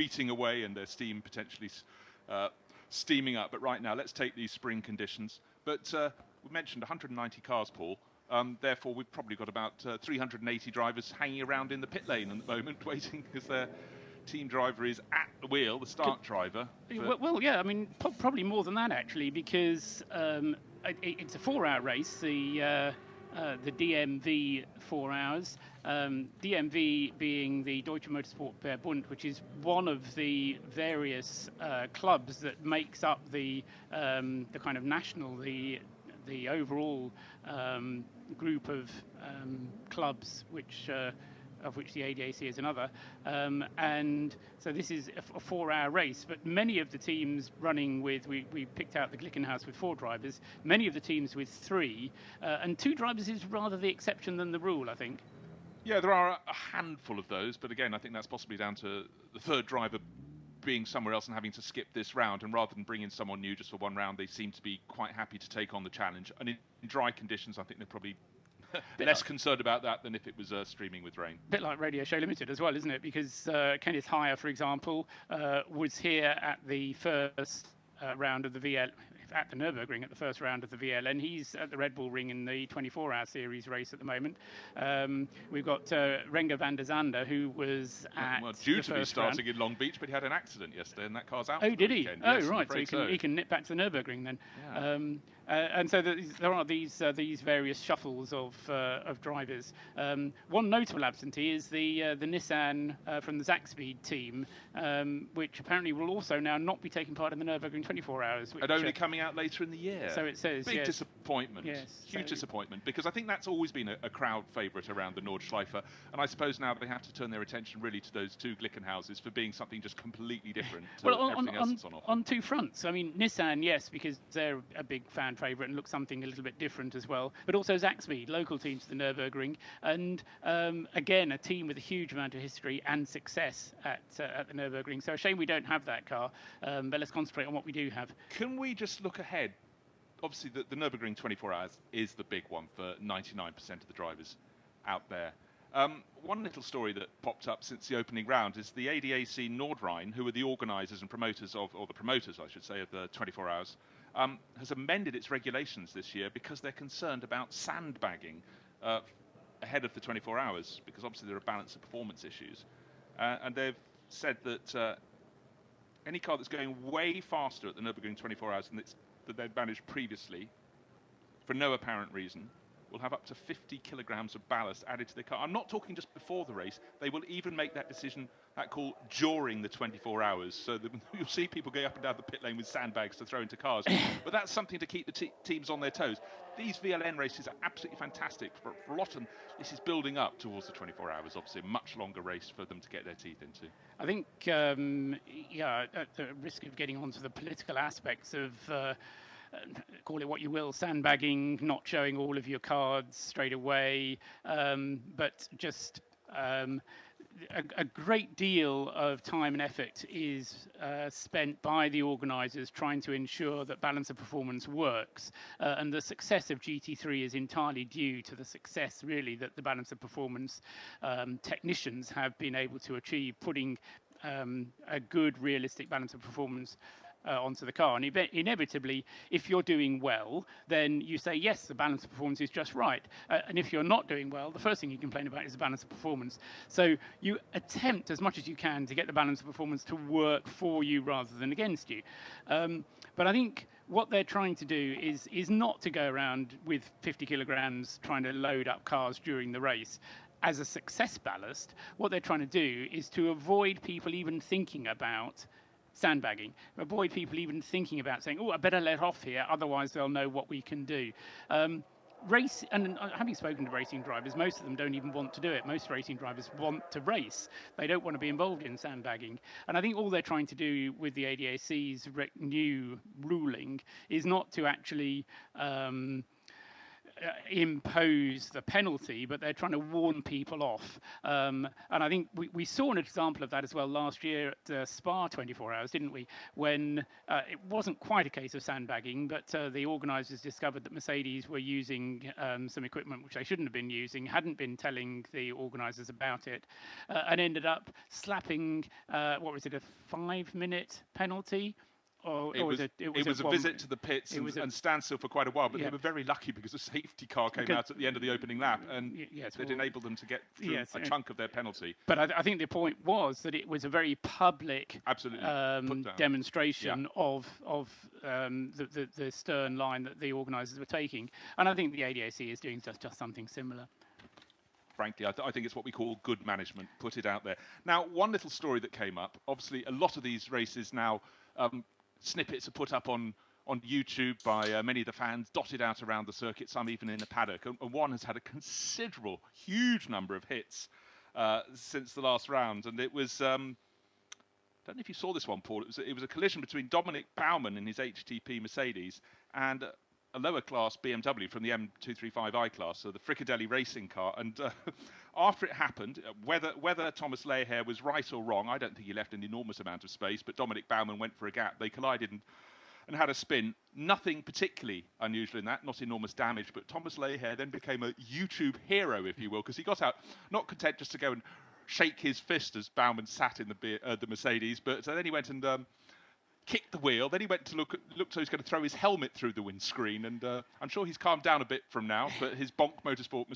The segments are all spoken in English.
beating away and their steam potentially steaming up. But right now, let's take these spring conditions. But we mentioned 190 cars, Paul. Therefore, we've probably got about 380 drivers hanging around in the pit lane at the moment, waiting because their team driver is at the wheel, the start driver. Well, yeah, I mean, probably more than that, actually, because it's a 4-hour race, the DMV 4 hours. DMV being the Deutsche Motorsport Verbund, which is one of the various clubs that makes up the kind of national, the overall group of clubs of which the ADAC is another, and so this is a 4-hour race, but many of the teams running with, we picked out the Glickenhaus with 4 drivers, many of the teams with 3, and 2 drivers is rather the exception than the rule, I think. Yeah, there are a handful of those, but again, I think that's possibly down to the third driver being somewhere else and having to skip this round, and rather than bring in someone new just for one round, they seem to be quite happy to take on the challenge. And in dry conditions, I think they're probably less concerned about that than if it was streaming with rain. A bit like Radio Show Limited as well, isn't it? Because Kenneth Heyer, for example, was here at the first round of the VL, at the Nürburgring at the first round of the VLN. He's at the Red Bull Ring in the 24-hour series race at the moment. We've got Renger van der Zande, who was at due to be starting in Long Beach, but he had an accident yesterday, and that car's out. Oh, did he? Weekend. Oh, yes, right. So he can nip back to the Nürburgring then. Yeah. And so there are these various shuffles of drivers. One notable absentee is the Nissan from the Zakspeed team, which apparently will also now not be taking part in the Nürburgring 24 hours. And only coming out later in the year. So it says. Big disappointment. Yes, huge disappointment, because I think that's always been a crowd favourite around the Nordschleife, and I suppose now they have to turn their attention really to those 2 Glickenhauses for being something just completely different to everything else that's on offer. On 2 fronts. I mean, Nissan, yes, because they're a big fan favourite and look something a little bit different as well, but also Zakspeed, local team to the Nürburgring, and again, a team with a huge amount of history and success at the Nürburgring. So a shame we don't have that car, but let's concentrate on what we do have. Can we just look ahead? Obviously, the Nürburgring 24 hours is the big one for 99% of the drivers out there. One little story that popped up since the opening round is the ADAC Nordrhein, who are the organisers and promoters of, or the promoters, I should say, of the 24 hours, has amended its regulations this year because they're concerned about sandbagging ahead of the 24 hours, because obviously there are balance of performance issues. And they've said that any car that's going way faster at the Nürburgring 24 hours than that they'd managed previously, for no apparent reason, will have up to 50 kilograms of ballast added to their car. I'm not talking just before the race. They will even make that decision, that call, during the 24 hours. So you'll see people going up and down the pit lane with sandbags to throw into cars. But that's something to keep the teams on their toes. These VLN races are absolutely fantastic. For a lot of them, this is building up towards the 24 hours, obviously a much longer race for them to get their teeth into. I think, at the risk of getting onto the political aspects of call it what you will, sandbagging, not showing all of your cards straight away, but just a great deal of time and effort is spent by the organisers trying to ensure that balance of performance works, and the success of GT3 is entirely due to the success, really, that the balance of performance technicians have been able to achieve, putting a good, realistic balance of performance onto the car. And inevitably, if you're doing well, then you say, yes, the balance of performance is just right. And if you're not doing well, the first thing you complain about is the balance of performance. So you attempt as much as you can to get the balance of performance to work for you rather than against you. But I think what they're trying to do is not to go around with 50 kilograms trying to load up cars during the race as a success ballast. What they're trying to do is to avoid people even thinking about sandbagging, avoid people even thinking about saying, oh, I better let off here, otherwise they'll know what we can do. Race, and having spoken to racing drivers, most of them don't even want to do it. Most racing drivers want to race. They don't want to be involved in sandbagging. And I think all they're trying to do with the ADAC's new ruling is not to actually impose the penalty, but they're trying to warn people off. And I think we saw an example of that as well last year at Spa 24 Hours, didn't we? When it wasn't quite a case of sandbagging, but the organisers discovered that Mercedes were using some equipment which they shouldn't have been using, hadn't been telling the organisers about it, and ended up slapping, what was it, a 5-minute penalty? It was a visit to the pits and standstill for quite a while, but they were very lucky because a safety car came out at the end of the opening lap, and it enabled them to get through a chunk of their penalty. But I think the point was that it was a very public demonstration of the stern line that the organisers were taking, and I think the ADAC is doing just something similar. Frankly, I think it's what we call good management. Put it out there. Now, one little story that came up. Obviously, a lot of these races now. Snippets are put up on YouTube by many of the fans, dotted out around the circuit, some even in the paddock. And one has had a considerable, huge number of hits since the last round. And it was, I don't know if you saw this one, Paul. It was a collision between Dominic Baumann in his HTP Mercedes and a lower class BMW from the M235i class, so the Fricadelli racing car. And after it happened, whether Thomas Leherr was right or wrong, I don't think he left an enormous amount of space, but Dominic Baumann went for a gap. They collided and had a spin. Nothing particularly unusual in that, not enormous damage, but Thomas Leherr then became a YouTube hero, if you will, because he got out, not content just to go and shake his fist as Baumann sat in the Mercedes, but then he went and kicked the wheel. Then he went to looked so he's going to throw his helmet through the windscreen, and I'm sure he's calmed down a bit from now. But his Bonk Motorsport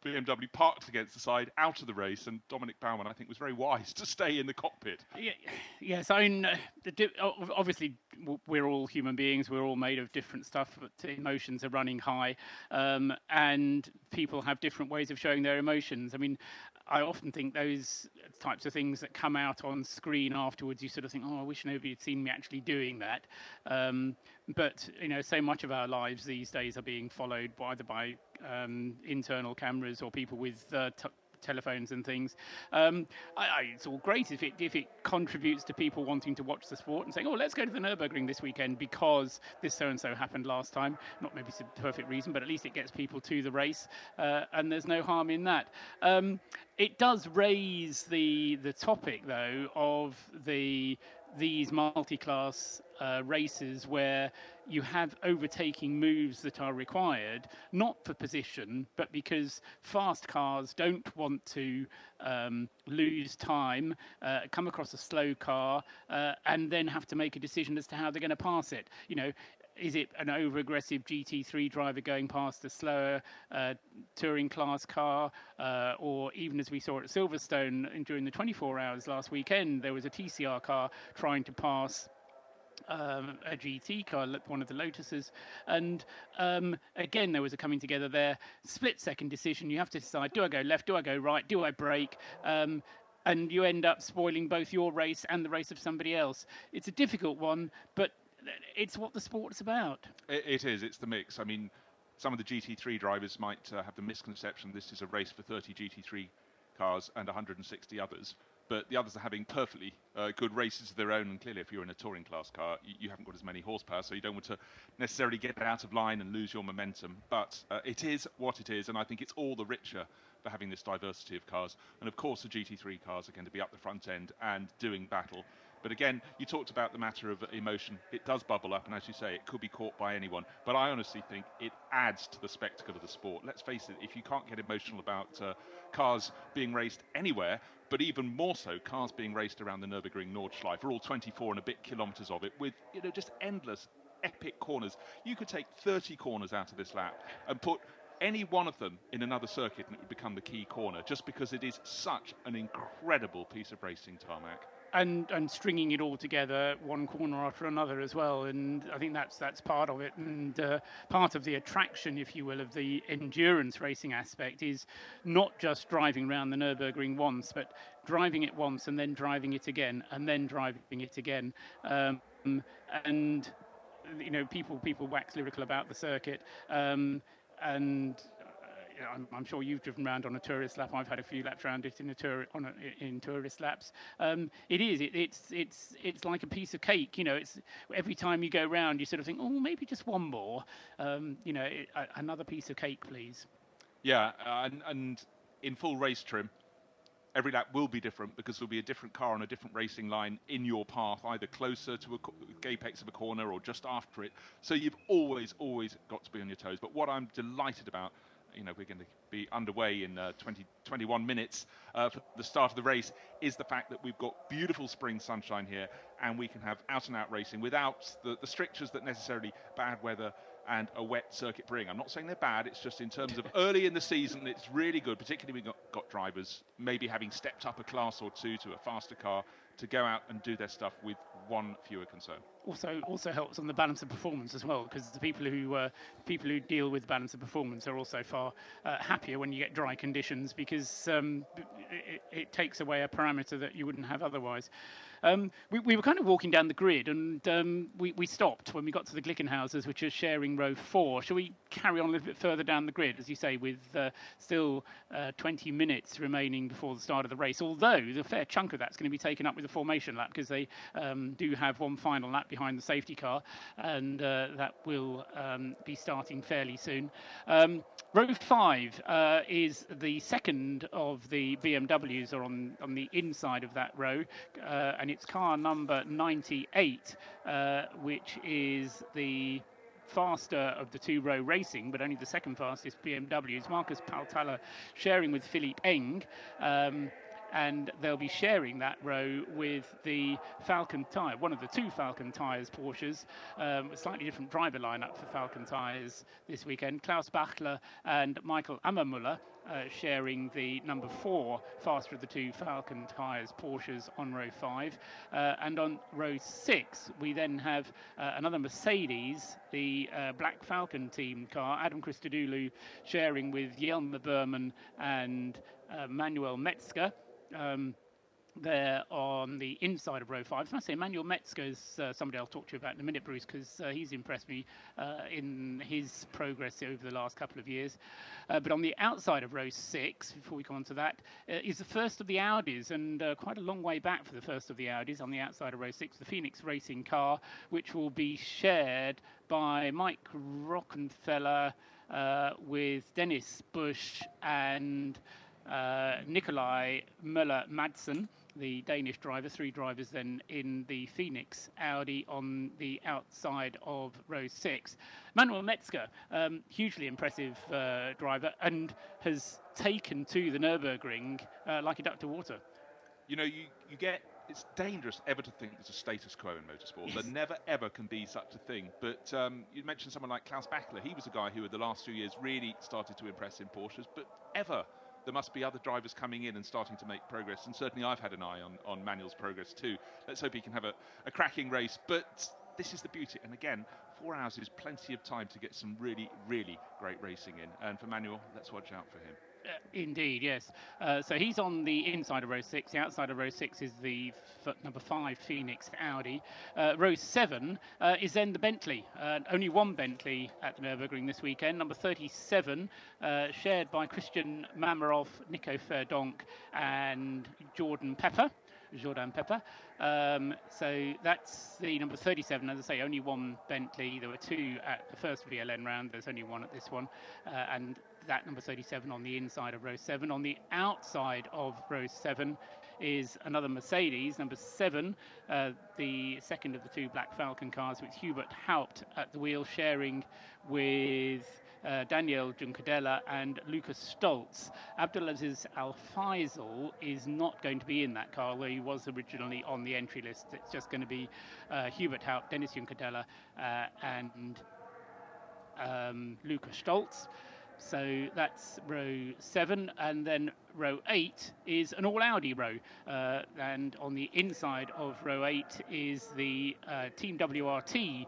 BMW parked against the side, out of the race, and Dominic Baumann, I think, was very wise to stay in the cockpit. Yes, I mean, obviously we're all human beings. We're all made of different stuff, but emotions are running high, and people have different ways of showing their emotions. I mean, I often think those types of things that come out on screen afterwards, you sort of think, oh, I wish nobody had seen me actually doing that. But, you know, so much of our lives these days are being followed either by internal cameras or people with telephones and things. It's all great if it contributes to people wanting to watch the sport and saying, oh, let's go to the Nürburgring this weekend because this so-and-so happened last time. Not maybe it's a perfect reason, but at least it gets people to the race, and there's no harm in that. It does raise the topic, though, of these multi-class races where you have overtaking moves that are required, not for position, but because fast cars don't want to lose time, come across a slow car, and then have to make a decision as to how they're going to pass it. You know, is it an over-aggressive GT3 driver going past a slower touring class car, or even as we saw at Silverstone during the 24 hours last weekend, there was a TCR car trying to pass a GT car, one of the Lotuses, and again there was a coming together there, split-second decision. You have to decide, do I go left, do I go right, do I brake? And you end up spoiling both your race and the race of somebody else. It's a difficult one, but it's what the sport's about. It is. It's the mix. I mean, some of the GT3 drivers might have the misconception this is a race for 30 GT3 cars and 160 others, but the others are having perfectly good races of their own, and clearly if you're in a touring class car, you haven't got as many horsepower, so you don't want to necessarily get out of line and lose your momentum. But it is what it is, and I think it's all the richer for having this diversity of cars. And of course the GT3 cars are going to be up the front end and doing battle. But again, you talked about the matter of emotion. It does bubble up, and as you say, it could be caught by anyone. But I honestly think it adds to the spectacle of the sport. Let's face it, if you can't get emotional about cars being raced anywhere, but even more so, cars being raced around the Nürburgring Nordschleife, for all 24 and a bit kilometres of it, with just endless epic corners. You could take 30 corners out of this lap and put any one of them in another circuit, and it would become the key corner, just because it is such an incredible piece of racing tarmac. And stringing it all together, one corner after another as well, and I think that's part of it, and part of the attraction, if you will, of the endurance racing aspect is not just driving around the Nürburgring once, but driving it once and then driving it again and then driving it again, and you know, people wax lyrical about the circuit, and I'm sure you've driven around on a tourist lap. I've had a few laps around it in tourist laps. It's like a piece of cake. It's every time you go round, you sort of think, oh, maybe just one more. Another piece of cake, please. Yeah, and in full race trim, every lap will be different because there'll be a different car on a different racing line in your path, either closer to a apex of a corner or just after it. So you've always got to be on your toes. But what I'm delighted about, we're going to be underway in 21 minutes for the start of the race, is the fact that we've got beautiful spring sunshine here and we can have out-and-out racing without the strictures that necessarily bad weather and a wet circuit bring. I'm not saying they're bad, it's just in terms of early in the season, it's really good, particularly we've got drivers maybe having stepped up a class or two to a faster car to go out and do their stuff with one fewer concern. Also helps on the balance of performance as well, because the people who deal with balance of performance are also far happier when you get dry conditions, because it takes away a parameter that you wouldn't have otherwise. We were kind of walking down the grid, and we stopped when we got to the Glickenhauses, which are sharing row 4. Shall we carry on a little bit further down the grid, as you say, with still 20 minutes remaining before the start of the race, although the fair chunk of that's going to be taken up with the formation lap, because they do have one final lap behind the safety car, and that will be starting fairly soon. Row 5 is the second of the BMWs are on the inside of that row, and it's car number 98, which is the faster of the two-row racing, but only the second fastest BMW. It's Marcus Paltala sharing with Philippe Eng. And they'll be sharing that row with the Falcon Tyre, one of the two Falcon Tyres Porsches, a slightly different driver lineup for Falcon Tyres this weekend. Klaus Bachler and Michael Ammermuller sharing the number 4 faster of the two Falcon Tyres Porsches on row 5. And on row 6, we then have another Mercedes, the Black Falcon team car, Adam Christodoulou sharing with Jelmer Berman and Manuel Metzger. They're on the inside of row 5. I say Manuel Metzger is somebody I'll talk to you about in a minute, Bruce, because he's impressed me in his progress over the last couple of years. But on the outside of row 6, before we come on to that, is the first of the Audis, and quite a long way back for the first of the Audis. On the outside of row 6, the Phoenix Racing car, which will be shared by Mike Rockenfeller with Dennis Bush and Nikolai Müller-Madsen, the Danish driver. 3 drivers then in the Phoenix Audi on the outside of row 6. Manuel Metzger, hugely impressive driver, and has taken to the Nürburgring like a duck to water. You get, it's dangerous ever to think there's a status quo in motorsport. Yes. There never ever can be such a thing. But you mentioned someone like Klaus Bachler. He was a guy who in the last 2 years really started to impress in Porsches, but there must be other drivers coming in and starting to make progress, and certainly I've had an eye on Manuel's progress too. Let's hope he can have a cracking race, but this is the beauty, and again, 4 hours is plenty of time to get some really, really great racing in, and for Manuel, let's watch out for him. Indeed, yes. So he's on the inside of row 6. The outside of row 6 is the number 5 Phoenix Audi. Row 7 is then the Bentley. Only one Bentley at the Nürburgring this weekend. Number 37, shared by Christian Mamarov, Nico Verdonk, and Jordan Pepper. So that's the number 37. As I say, only one Bentley. There were 2 at the first VLN round. There's only 1 at this one. And that number 37 on the inside of row 7. On the outside of row 7 is another Mercedes, number 7, the second of the 2 Black Falcon cars, with Hubert Haupt at the wheel, sharing with Daniel Juncadella and Lucas Stoltz. Abdulaziz Al-Faisal is not going to be in that car, although he was originally on the entry list. It's just going to be Hubert Haupt, Dennis Juncadella, and Lucas Stoltz. So that's row 7, and then row 8 is an all-Audi row, and on the inside of row 8 is the Team WRT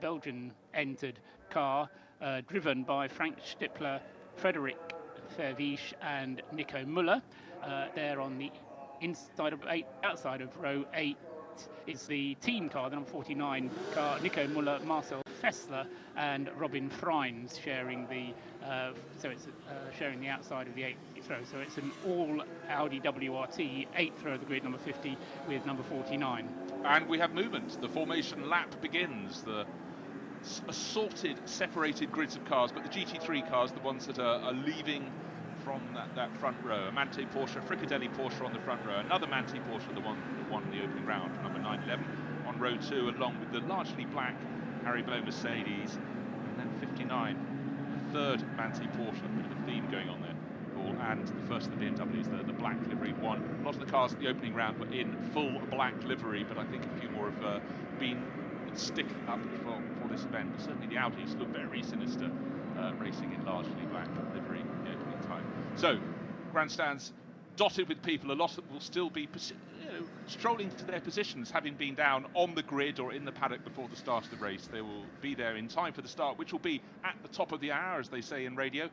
Belgian-entered car, driven by Frank Stippler, Frederic Vervisch, and Nico Müller. They're on the inside of 8. Outside of row 8 is the team car, the number 49 car, Nico Müller, Marcel Fessler and Robin Freins sharing the sharing the outside of the 8th row. So it's an all Audi WRT 8th row of the grid, number 50 with number 49. And we have movement. The formation lap begins. The assorted, separated grids of cars, but the GT3 cars, the ones that are leaving from that front row. A Mante Porsche, Fricadelli Porsche on the front row, another Mante Porsche, the one that won the opening round, number 911, on row 2, along with the largely black Haribo Mercedes, and then 59, the third Mante Porsche, a bit of a theme going on there, and the first of the BMWs, the black livery one. A lot of the cars at the opening round were in full black livery, but I think a few more have been stick up for this event. But certainly the Audis look very sinister, racing in largely black livery at the opening time. So, grandstands dotted with people. A lot of them will still be strolling to their positions, having been down on the grid or in the paddock before the start of the race. They will be there in time for the start, which will be at the top of the hour, as they say in radio.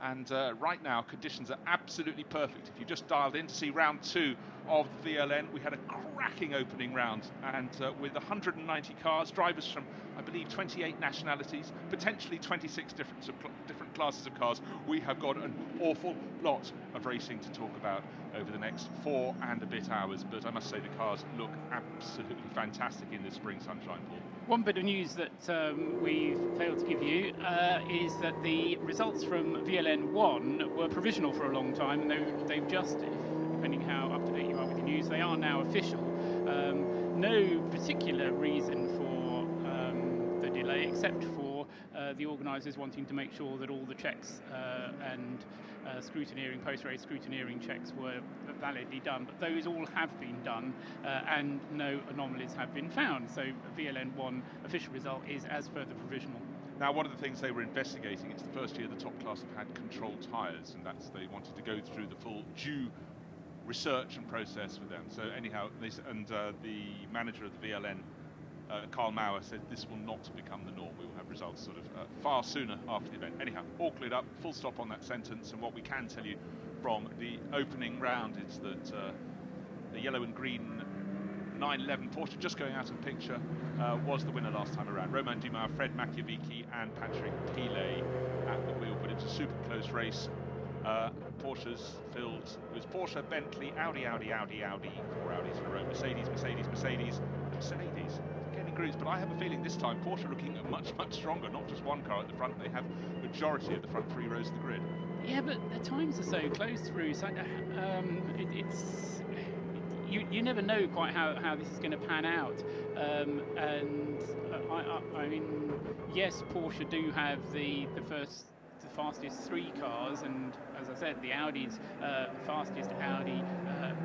And right now, conditions are absolutely perfect. If you just dialed in to see round 2 of the VLN, we had a cracking opening round, and with 190 cars, drivers from, I believe, 28 nationalities, potentially 26 different classes of cars, we have got an awful lot of racing to talk about over the next 4 and a bit hours. But I must say the cars look absolutely fantastic in this spring sunshine, Paul. One bit of news that we've failed to give you is that the results from VLN 1 were provisional for a long time, and they've just, depending how up to date you are with the news, they are now official. No particular reason for the delay, except for the organisers wanting to make sure that all the checks and post-race scrutineering checks were validly done. But those all have been done, and no anomalies have been found. So VLN 1 official result is as per the provisional. Now, one of the things they were investigating, it's the first year the top class have had controlled tyres, and they wanted to go through the full due research and process with them. So anyhow, the manager of the VLN, Carl Mauer, said this will not become the norm. We will have results sort of far sooner after the event. Anyhow, all cleared up, full stop on that sentence. And what we can tell you from the opening round is that the yellow and green 911 Porsche, just going out of the picture, was the winner last time around. Romain Dumas, Fred Machiavicki and Patrick Pilet at the wheel, but it was a super close race. Porsches filled. It was Porsche, Bentley, Audi, 4 Audis in a row, Mercedes. Groups, but I have a feeling this time Porsche looking much stronger, not just one car at the front. They have majority of the front 3 rows of the grid. Yeah, but the times are so close through, so you never know quite how this is going to pan out. I mean, yes, Porsche do have the fastest 3 cars, and as I said, the Audi's fastest Audi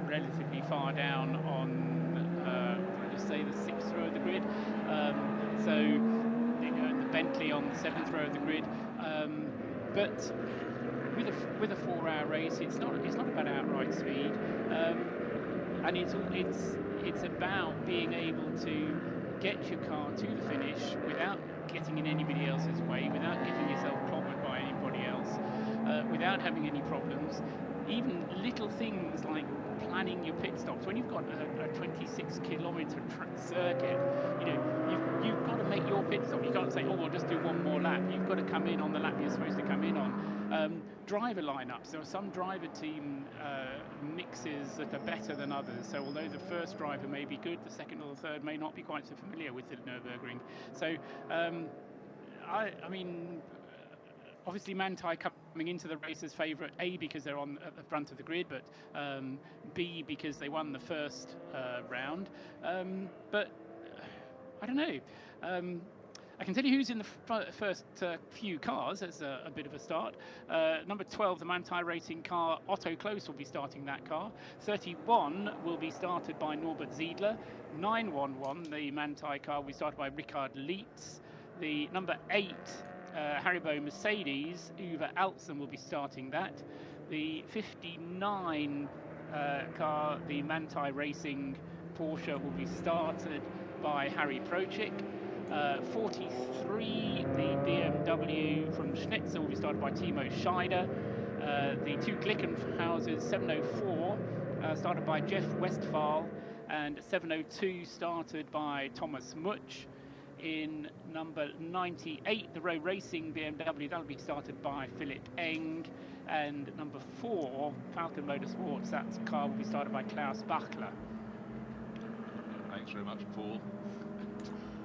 relatively far down on say the 6th row of the grid, so the Bentley on the 7th row of the grid, but with a 4-hour race, it's not about outright speed, and it's about being able to get your car to the finish without getting in anybody else's way, without getting yourself clobbered by anybody else, without having any problems. Even little things like planning your pit stops. When you've got a 26-kilometre circuit, you've got to make your pit stop. You can't say, oh, we'll just do one more lap. You've got to come in on the lap you're supposed to come in on. Driver lineups. There are some driver team mixes that are better than others. So although the first driver may be good, the second or the third may not be quite so familiar with the Nürburgring. So, I mean, obviously Manthey coming into the race as favourite, A, because they're at the front of the grid, but B, because they won the first round. But I don't know. I can tell you who's in the first few cars as a bit of a start. Number 12, the Manthey Racing car, Otto Close will be starting that car. 31 will be started by Norbert Ziedler. 911, the Manthey car, will be started by Richard Lietz. The number 8, Haribo Mercedes, Uwe Altzen will be starting that. The 59 car, the Manthey Racing Porsche, will be started by Harry Prochik. 43, the BMW from Schnitzer, will be started by Timo Scheider. The 2 Glickenhauses, 704, started by Jeff Westphal, and 702 started by Thomas Mutsch. in number 98, the Row Racing BMW. That'll be started by Philip Eng. And number 4, Falcon Motorsports, that car will be started by Klaus Bachler. Thanks very much, Paul.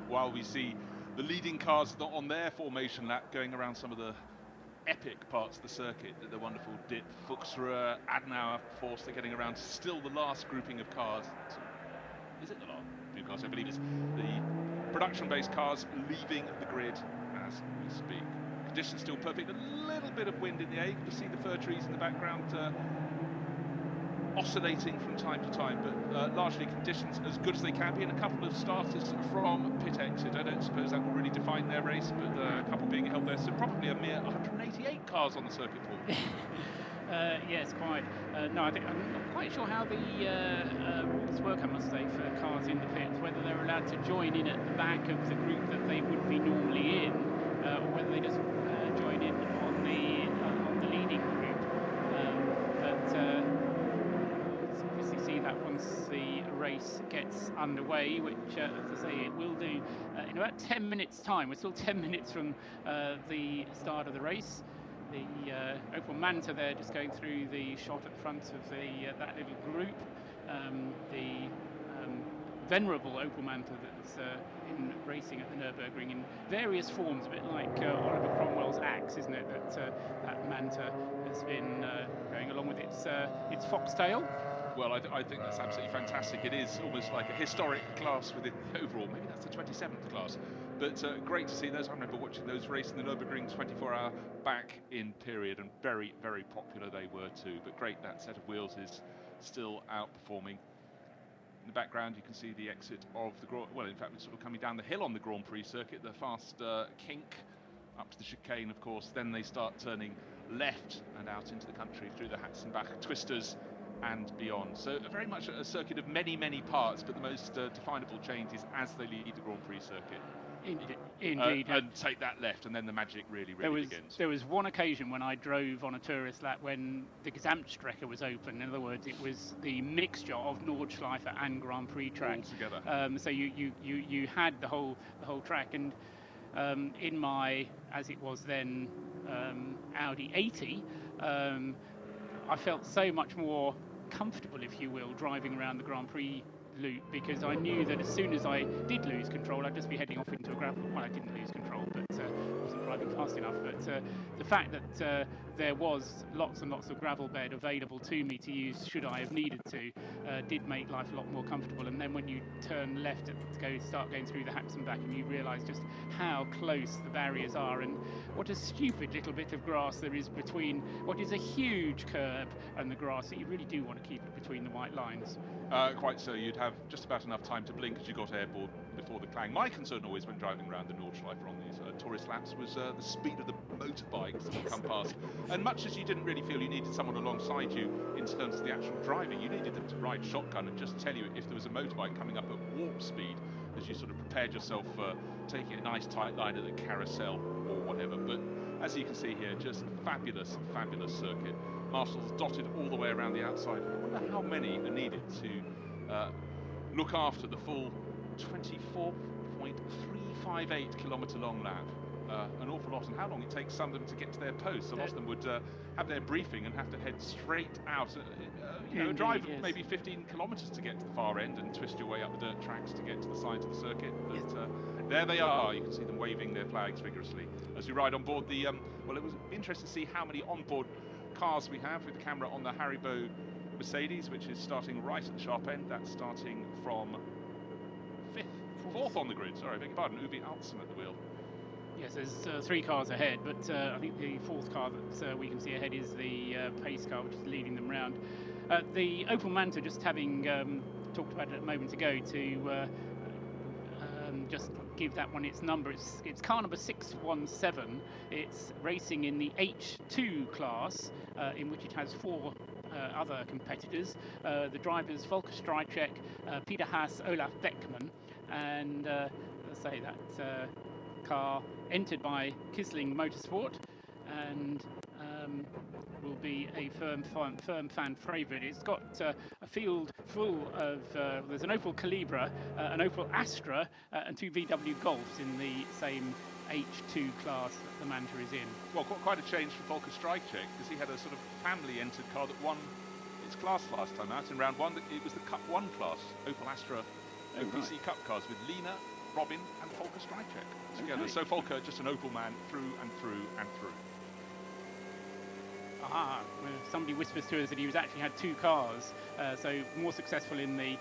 While we see the leading cars on their formation lap going around some of the epic parts of the circuit, the wonderful dip, Fuchsruhe, Adenauer Force, they're getting around still the last grouping of cars. Is it the last few cars? I believe it's the production-based cars leaving the grid as we speak. Conditions still perfect, a little bit of wind in the air. You can see the fir trees in the background oscillating from time to time, but largely conditions as good as they can be, and a couple of starters from pit exit. I don't suppose that will really define their race, but a couple being held there, so probably a mere 188 cars on the circuit, Paul. Yes, quite. No, I'm not quite sure how the rules work, I must say, for cars in the pits, whether they're allowed to join in at the back of the group that they would be normally in, or whether they just join in on the leading group. Obviously see that once the race gets underway, which, as I say, it will do in about 10 minutes' time. We're still 10 minutes from the start of the race. The Opel Manta there just going through the shot at the front of that little group. The venerable Opel Manta that's in racing at the Nürburgring in various forms, a bit like Oliver Cromwell's axe, isn't it? That Manta has been going along with its foxtail. Well, I think that's absolutely fantastic. It is almost like a historic class within the overall. Maybe that's the 27th class. But great to see those. I remember watching those race in the Nürburgring 24-hour back in period, and very, very popular they were too. But great, that set of wheels is still outperforming. In the background, you can see the exit of the well, in fact, we're sort of coming down the hill on the Grand Prix circuit, the fast kink up to the chicane, of course. Then they start turning left and out into the country through the Hatzenbach twisters and beyond. So very much a circuit of many, many parts, but the most definable change is as they lead the Grand Prix circuit. Indeed. And take that left, and then the magic really begins. There was one occasion when I drove on a tourist lap when the Gesamtstrecke was open. In other words, it was the mixture of Nordschleife and Grand Prix track. All together. So you had the whole track, and in my, as it was then, Audi 80, I felt so much more comfortable, if you will, driving around the Grand Prix loop, because I knew that as soon as I did lose control, I'd just be heading off into a gravel. Well, I didn't lose control, but wasn't driving fast enough. But the fact that there was lots and lots of gravel bed available to me to use should I have needed to did make life a lot more comfortable. And then when you turn left to start going through the Hatzenbach, and you realise just how close the barriers are, and what a stupid little bit of grass there is between what is a huge curb and the grass, that you really do want to keep it between the white lines. Quite so. You'd have just about enough time to blink as you got airborne before the clang. My concern always when driving around the Nordschleife on these tourist laps was the speed of the motorbikes that would come past. And much as you didn't really feel you needed someone alongside you in terms of the actual driving, you needed them to ride shotgun and just tell you if there was a motorbike coming up at warp speed as you sort of prepared yourself for taking a nice tight line at the carousel or whatever. But as you can see here, just fabulous, fabulous circuit. Marshals dotted all the way around the outside. I wonder how many are needed to look after the full 24.358 kilometre long lap. An awful lot, and how long it takes some of them to get to their posts. A lot of them would have their briefing and have to head straight out, drive maybe 15 kilometres to get to the far end and twist your way up the dirt tracks to get to the sides of the circuit. But there they are. You can see them waving their flags vigorously as we ride on board the. Well, it was interesting to see how many onboard cars we have with the camera on the Haribo Mercedes, which is starting right at the sharp end. That's starting from fourth on the grid. Sorry, I beg your pardon. Uwe Altsum at the wheel. Yes, there's 3 cars ahead, but I think the 4th car that we can see ahead is the pace car, which is leading them round. The Opel Manta, just having talked about it a moment ago, to just give that one its number. It's car number 617. It's racing in the H2 class, in which it has 4 other competitors. The drivers Volker Streichek, Peter Haas, Olaf Beckmann, and let's say that car entered by Kisling Motorsport, and will be a firm fan favourite. It's got a field full of, there's an Opel Calibra, an Opel Astra, and 2 VW Golfs in the same H2 class that the Manta is in. Well, quite a change for Volker Streichek, because he had a sort of family-entered car that won its class last time out in round one. It was the Cup 1 class, Opel Astra OPC Cup cars with Lena, Robin and Volker Streichek together. Okay. So Volker, just an Opel man through and through and through. Somebody whispers to us that he actually had 2 cars, so more successful in the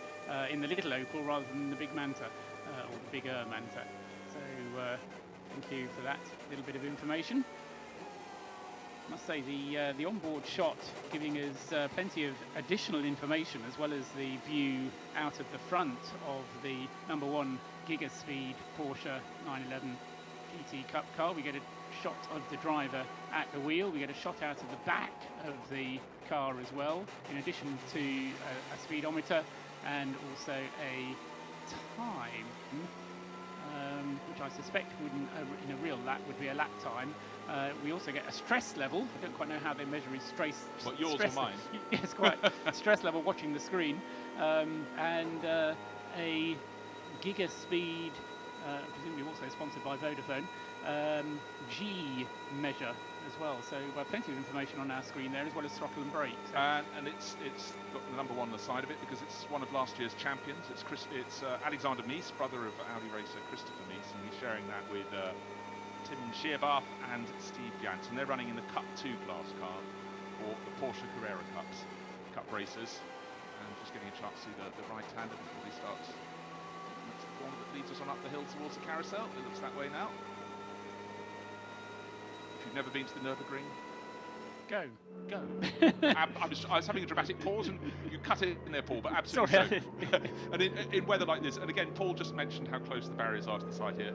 little Opel rather than the big Manta, or the bigger Manta. So thank you for that little bit of information. I must say the onboard shot giving us plenty of additional information, as well as the view out of the front of the number 1 Gigaspeed Porsche 911 GT Cup car. We get a shot of the driver at the wheel. We get a shot out of the back of the car as well, in addition to a speedometer and also a time, which I suspect in a real lap would be a lap time. We also get a stress level. I don't quite know how they measure his stress. What, yours or mine? Yes, quite. Stress level watching the screen. And a Gigaspeed, presumably also sponsored by Vodafone, G measure as well. So plenty of information on our screen there, as well as throttle and brake. So. And it's got the number 1 on the side of it, because it's one of last year's champions. It's Alexander Mies, brother of Audi racer Christopher Mies, and he's sharing that with Tim Scheerbath and Steve Jantz, and they're running in the Cup 2 class car for the Porsche Carrera Cup racers. And just getting a chance to see the right-hander before he starts. That's the corner that leads us on up the hill towards the carousel. It looks that way now. If you've never been to the Nürburgring, go. I was having a dramatic pause, and you cut it in there, Paul, but absolutely so. And in weather like this, and again, Paul just mentioned how close the barriers are to the side here.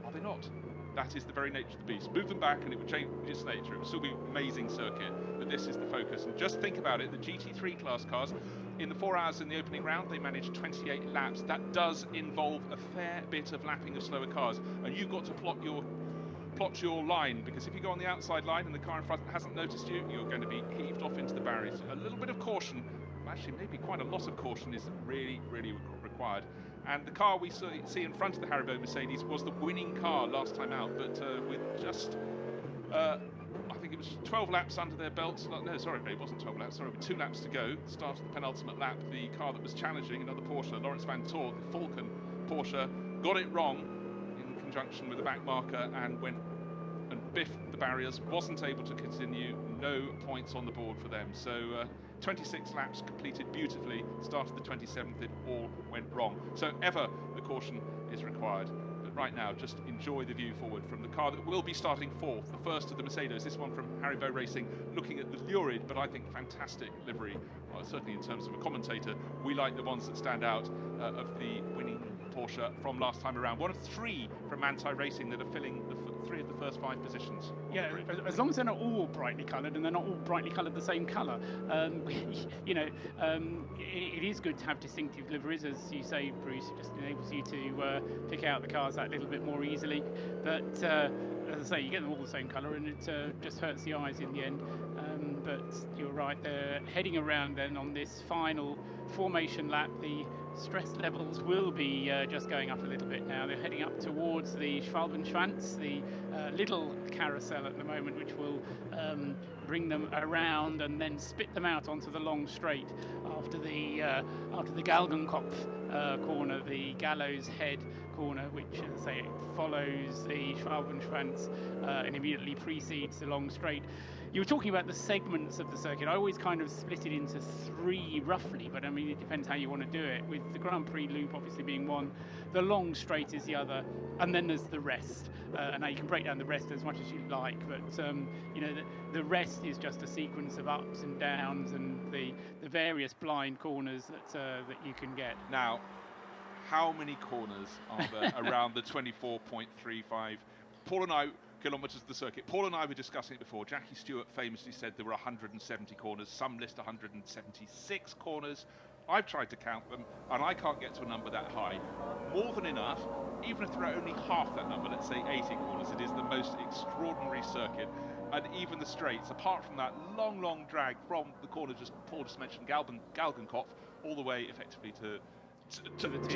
Are they not? That is the very nature of the beast. Move them back and it would change its nature. It would still be an amazing circuit, but this is the focus. And just think about it, the GT3 class cars, in the 4 hours in the opening round, they managed 28 laps. That does involve a fair bit of lapping of slower cars, and you've got to plot your line, because if you go on the outside line and the car in front hasn't noticed you, you're going to be heaved off into the barriers. A little bit of caution, actually maybe quite a lot of caution, is really, really required. And the car we see in front of the Haribo Mercedes was the winning car last time out, but with just, I think it was 12 laps under their belts. No, sorry, it wasn't 12 laps. Sorry, with 2 laps to go, start of the penultimate lap, the car that was challenging another Porsche, Lawrence Van Toor, the Falcon Porsche, got it wrong in conjunction with the back marker and went and biffed the barriers, wasn't able to continue, no points on the board for them. So 26 laps completed beautifully, started the 27th, it all went wrong. So ever the caution is required. But right now, just enjoy the view forward from the car that will be starting 4th, the first of the Mercedes, this one from Haribo Racing, looking at the lurid but I think fantastic livery. Well, certainly in terms of a commentator, we like the ones that stand out of the winning Porsche from last time around. One of 3 from Manthey Racing that are filling the 3 of the first 5 positions. Yeah, as long as they're not all brightly coloured, and they're not all brightly coloured the same colour. It is good to have distinctive liveries, as you say, Bruce. It just enables you to pick out the cars that little bit more easily. But as I say, you get them all the same colour, and it just hurts the eyes in the end. But you're right, they're heading around then on this final formation lap. The stress levels will be just going up a little bit now. They're heading up towards the Schwalbenschwanz, the little carousel at the moment, which will bring them around and then spit them out onto the long straight after the Galgenkopf corner, the Gallows Head corner, which, as I say, follows the Schwalbenschwanz and immediately precedes the long straight. You were talking about the segments of the circuit. I always kind of split it into 3 roughly, but I mean, it depends how you want to do it, with the Grand Prix loop obviously being one, the long straight is the other, and then there's the rest. And now you can break down the rest as much as you like, but the rest is just a sequence of ups and downs and the various blind corners that you can get. Now, how many corners are there around the 24.35? Paul and I, kilometres of the circuit. Paul and I were discussing it before. Jackie Stewart famously said there were 170 corners. Some list 176 corners. I've tried to count them, and I can't get to a number that high. More than enough, even if there are only half that number, let's say 80 corners, it is the most extraordinary circuit. And even the straights, apart from that long, long drag from the corner Paul just mentioned, Galgenkopf, all the way effectively to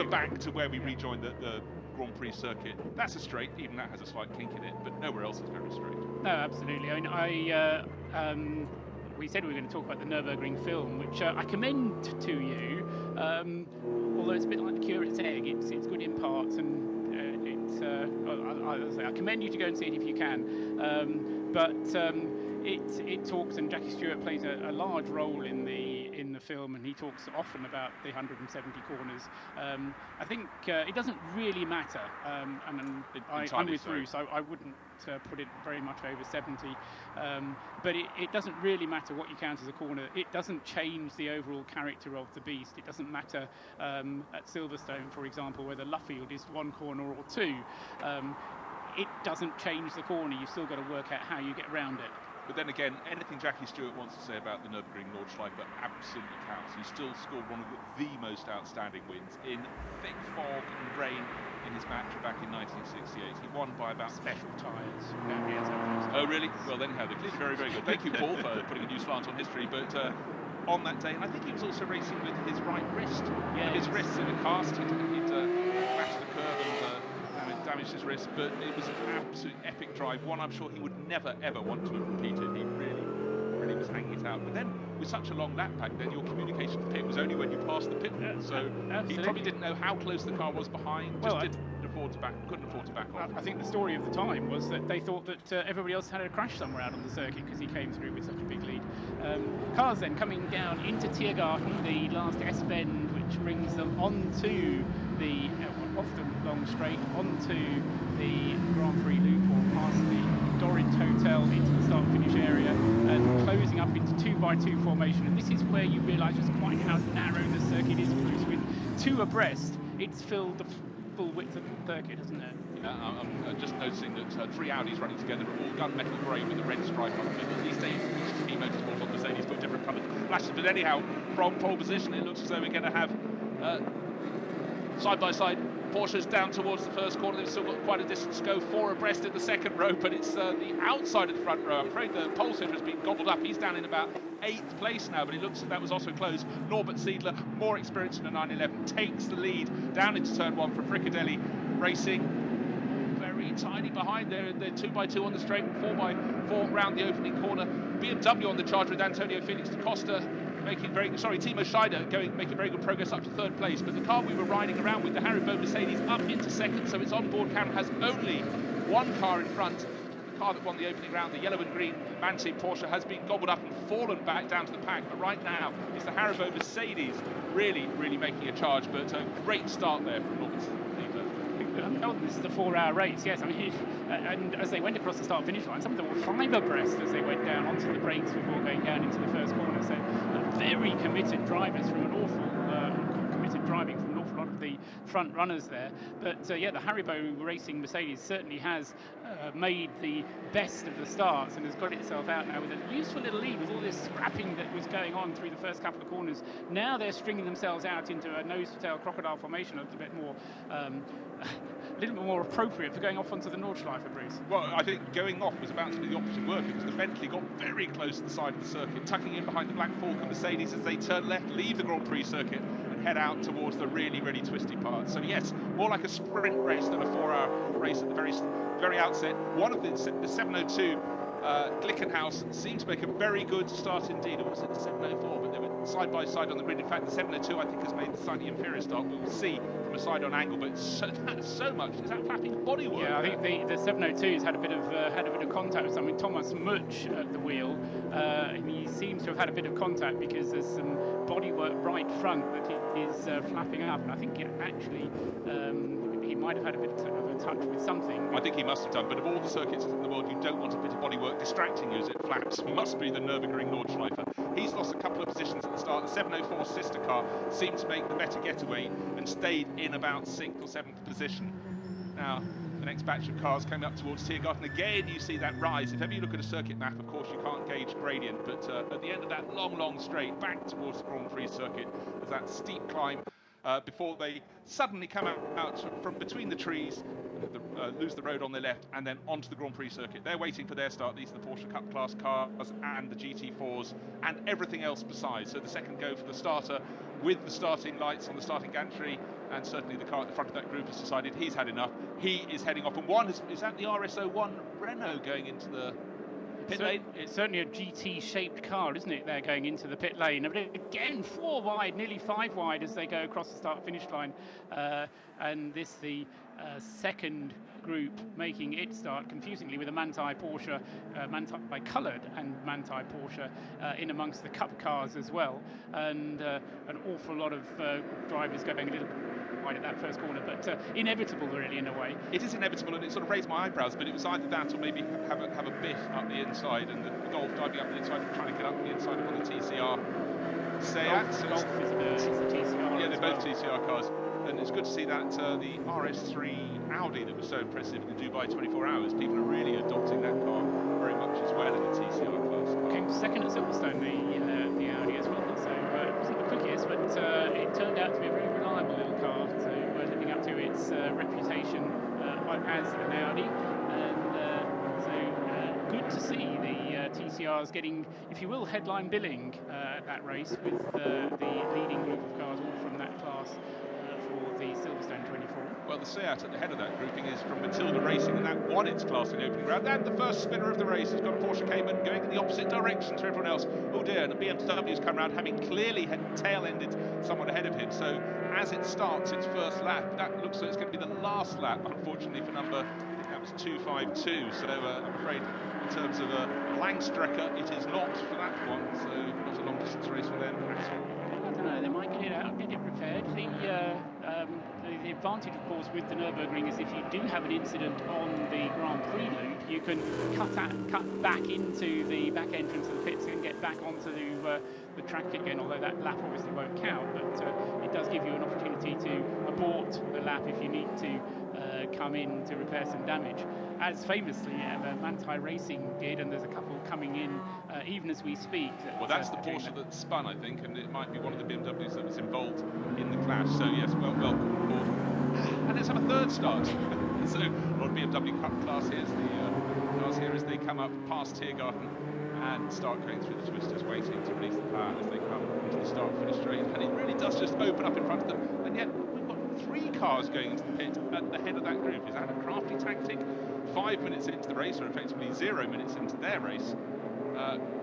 back to where we rejoin the Grand Prix circuit. That's a straight, even that has a slight kink in it, but nowhere else is very straight. No, absolutely. I mean, we said we were going to talk about the Nürburgring film, which I commend to you, although it's a bit like the curate's egg. It's good in parts, and I commend you to go and see it if you can. But it talks, and Jackie Stewart plays a large role in the film, and he talks often about the 170 corners. I think it doesn't really matter. I'm with Bruce. I wouldn't put it very much over 70, but it doesn't really matter what you count as a corner. It doesn't change the overall character of the beast. It doesn't matter at Silverstone, for example, whether Luffield is one corner or two. It doesn't change the corner. You've still got to work out how you get around it. But then again, anything Jackie Stewart wants to say about the Nürburgring Nordschleife absolutely counts. He still scored one of the most outstanding wins in thick fog and rain in his match back in 1968. He won by about special tyres. Oh, really? Well, then they're clearly very, very good. Thank you, Paul, for putting a new slant on history. But on that day, and I think he was also racing with his right wrist. Yeah, his wrist's in a cast. He'd crashed the curve and damaged his wrist, but it was an absolute epic drive, one I'm sure he would never ever want to have repeated. He really was hanging it out. But then with such a long lap back then, your communication to pit was only when you passed the pit wall, so he probably didn't know how close the car was behind, couldn't afford to back off. I think the story of the time was that they thought that everybody else had a crash somewhere out on the circuit because he came through with such a big lead. Cars then coming down into Tiergarten, the last S-bend, which brings them onto the off the long straight onto the Grand Prix loop, or past the Dorint Hotel into the start-finish area, and closing up into 2x2 formation. And this is where you realise just quite how narrow the circuit is, Bruce. With two abreast, it's filled the full width of the circuit, hasn't it? Yeah, I'm just noticing that three Audis running together are all gunmetal grey with a red stripe on the middle. These days, each motorsport on Mercedes put different coloured flashes. But anyhow, from pole position, it looks as though we're going to have side-by-side Porsche's down towards the first corner. They've still got quite a distance to go, four abreast in the second row, but it's the outside of the front row. I'm afraid the pole sitter has been gobbled up. He's down in about 8th place now, but it looks like that was also close. Norbert Siedler, more experienced in a 911, takes the lead down into turn one for Fricadelli Racing. Very tiny behind there. They're 2x2 on the straight, 4x4 round the opening corner. BMW on the charge with Antonio Felix da Costa Timo Scheider making very good progress up to third place, but the car we were riding around with, the Haribo Mercedes, up into second, so its onboard camera has only one car in front. The car that won the opening round, the yellow and green Man-Team Porsche, has been gobbled up and fallen back down to the pack, but right now it's the Haribo Mercedes really making a charge, but a great start there from Norbert. Oh, this is a 4-hour race, yes. I mean, and as they went across the start-finish line, some of them were 5 abreast as they went down onto the brakes before going down into the first corner. So very committed drivers from committed driving from an awful lot of the front runners there. But yeah, the Haribo Racing Mercedes certainly has made the best of the starts and has got itself out now with a useful little lead with all this scrapping that was going on through the first couple of corners. Now they're stringing themselves out into a nose-to-tail crocodile formation, a little bit more appropriate for going off onto the Nordschleife, Bruce. Well, I think going off was about to be the opposite word, because the Bentley got very close to the side of the circuit, tucking in behind the Black Falcon Mercedes as they turn left, leave the Grand Prix circuit and head out towards the really twisty part. So yes, more like a sprint race than a 4-hour race at the very outset. One of the 702 Glickenhaus seemed to make a very good start indeed, or was it the 704? But they were side by side on the grid. In fact, the 702 I think has made the slightly inferior start. We'll see from a side-on angle, but that's so much. Is that flapping bodywork? Yeah, I think the 702's had a bit of contact with something. Thomas Mutsch at the wheel. He seems to have had a bit of contact because there's some bodywork right front that is flapping up, and I think actually he might have had a bit of a touch with something. I think he must have done, but of all the circuits in the world, you don't want a bit of bodywork distracting you as it flaps. It must be the Nürburgring Nordschleife. He's lost a couple of positions at the start. The 704 sister car seemed to make the better getaway and stayed in about 6th or 7th position. Now, the next batch of cars coming up towards Tiergarten. Again, you see that rise. If ever you look at a circuit map, of course, you can't gauge gradient, but at the end of that long straight back towards the Grand Prix circuit, there's that steep climb before they suddenly come out from between the trees, lose the road on their left, and then onto the Grand Prix circuit. They're waiting for their start. These are the Porsche Cup class cars and the GT4s and everything else besides. So the second go for the starter with the starting lights on the starting gantry, and certainly the car at the front of that group has decided he's had enough. He is heading off, and one is that the RS01 Renault going into the pit lane? It's certainly a GT-shaped car, isn't it? They're going into the pit lane. But again, 4 wide, nearly 5 wide as they go across the start-finish line. And this, the second group making its start, confusingly, with a Manthey Porsche, Manthey coloured and Manthey Porsche in amongst the Cup cars as well. And an awful lot of drivers going a little wide at that first corner, but inevitable really in a way. It is inevitable, and it sort of raised my eyebrows, but it was either that or maybe have a biff up the inside, and the Golf diving up the inside and trying to get up the inside of the TCR Seat. Golf is the TCR. Yeah, they're both TCR cars, and it's good to see that the RS3 Audi that was so impressive in the Dubai 24 Hours, people are really adopting that car very much as well in the TCR class. Came second at Silverstone, the Audi as well, so it wasn't the quickest, but it turned out to be a very reliable little car, so living up to its reputation as an Audi, and so good to see the TCRs getting, if you will, headline billing at that race, with the leading group of cars all from that class for the Silverstone 24. Well, the Seat at the head of that grouping is from Matilda Racing, and that won its class in the opening round. And the first spinner of the race has got a Porsche Cayman going in the opposite direction to everyone else. Oh dear, and the BMW's come round, having clearly tail-ended someone ahead of him. So as it starts its first lap, that looks like it's going to be the last lap, unfortunately, for number, I think that was 252. So I'm afraid in terms of a Langstrekker, it is not for that one. So not a long-distance race for them at all. I don't know, they might get it out, get it repaired. The advantage, of course, with the Nürburgring is if you do have an incident on the Grand Prix loop, you can cut back into the back entrance of the pits and get back onto the track again, although that lap obviously won't count, but it does give you an opportunity to abort the lap if you need to come in to repair some damage, as famously Manthey Racing did, and there's a couple coming in even as we speak. Well, that's the Porsche that spun, I think, and it might be one of the BMWs that was involved in the clash. So yes, well, and let's have a third start. So a lot of BMW Cup class. Here's the cars here as they come up past Tiergarten and start going through the twisters, waiting to release the power as they come into the start-finish straight. And it really does just open up in front of them. And yet we've got 3 cars going into the pit at the head of that group. Is that a crafty tactic? 5 minutes into the race, or effectively 0 minutes into their race,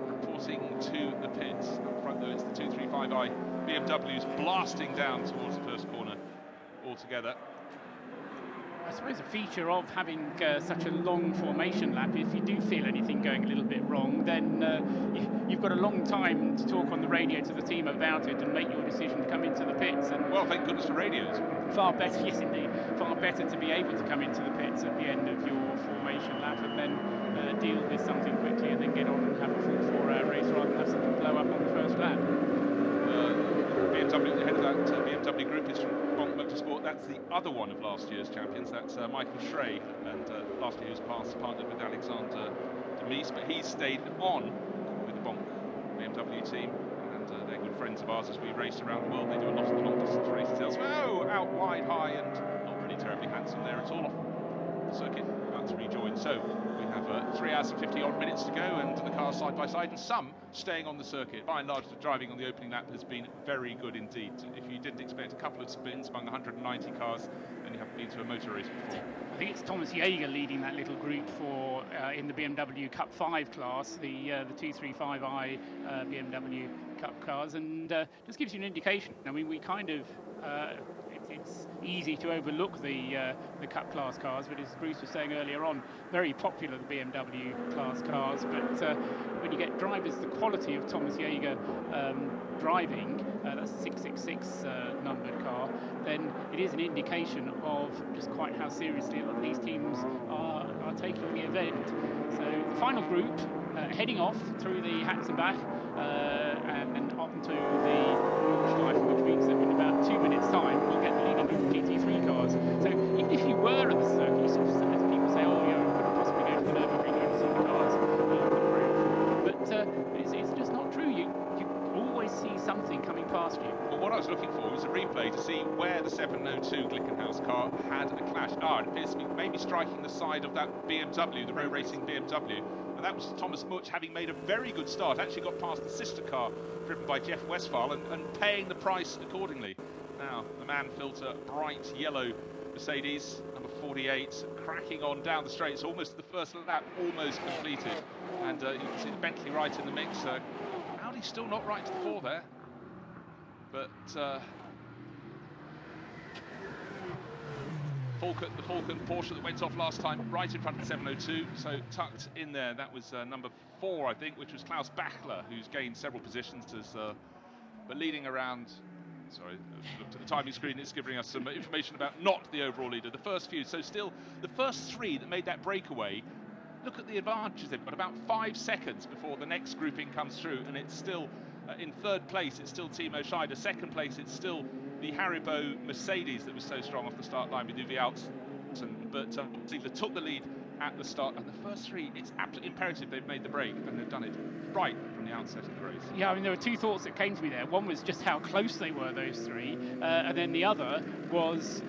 reporting to the pits. Up front though, it's the 235i BMWs blasting down towards the first corner altogether. I suppose a feature of having such a long formation lap, if you do feel anything going a little bit wrong, then you've got a long time to talk on the radio to the team about it and make your decision to come into the pits. And well, thank goodness for radios. Far better, yes indeed, far better to be able to come into the pits at the end of your formation lap and then deal with something quickly and then get on and have a full 4-hour race rather than have something blow up on the first lap. BMW, the head of that BMW group is from Bonk Motorsport. That's the other one of last year's champions. That's Michael Schrey, and last year he was partnered with Alexander Demise, but he's stayed on with the Bonk BMW team, and they're good friends of ours as we race around the world. They do a lot of the long distance races elsewhere. Oh, out wide, high, and not really terribly handsome there at all off the circuit. About to rejoin. So we have 3 hours and 50 odd minutes to go, and the cars side by side, and some staying on the circuit. By and large, the driving on the opening lap has been very good indeed. If you didn't expect a couple of spins among 190 cars, then you haven't been to a motor race before. I think it's Thomas Jaeger leading that little group for in the BMW Cup 5 class, the 235i BMW Cup cars, and just gives you an indication. I mean, we kind of it's easy to overlook the Cup class cars, but as Bruce was saying earlier on, very popular, the BMW class cars. But when you get drivers the quality of Thomas Jaeger driving, that's a 666 numbered car, then it is an indication of just quite how seriously a lot of these teams are taking the event. So the final group heading off through the Hatzenbach and on to the Nordschleife, which means that in about 2 minutes' time we'll get the leading group of GT3 cars. So even if you were at the circuit, you sort of looking for was a replay to see where the 702 Glickenhaus car had a clash. It appears to be maybe striking the side of that BMW, the row racing BMW. And that was Thomas Much, having made a very good start, actually got past the sister car driven by Jeff Westphal and paying the price accordingly. Now, the man filter, bright yellow Mercedes, number 48, cracking on down the straight. It's almost the first lap, almost completed. And you can see the Bentley right in the mix. Audi's still not right to the fore there. But the Falcon Porsche that went off last time, right in front of the 702, so tucked in there. That was number 4, I think, which was Klaus Bachler, who's gained several positions, but leading around. Sorry, I've looked at the timing screen. It's giving us some information about not the overall leader. The first few, so still the first 3 that made that breakaway. Look at the advantages they've got. About 5 seconds before the next grouping comes through, and it's still in 3rd place. It's still Timo Scheider. 2nd place, it's still the Haribo Mercedes that was so strong off the start line with Uwe Altston, but Ziegler took the lead at the start. And the first 3, it's absolutely imperative they've made the break, and they've done it right from the outset of the race. Yeah, I mean, there were 2 thoughts that came to me there. One was just how close they were, those 3, and then the other was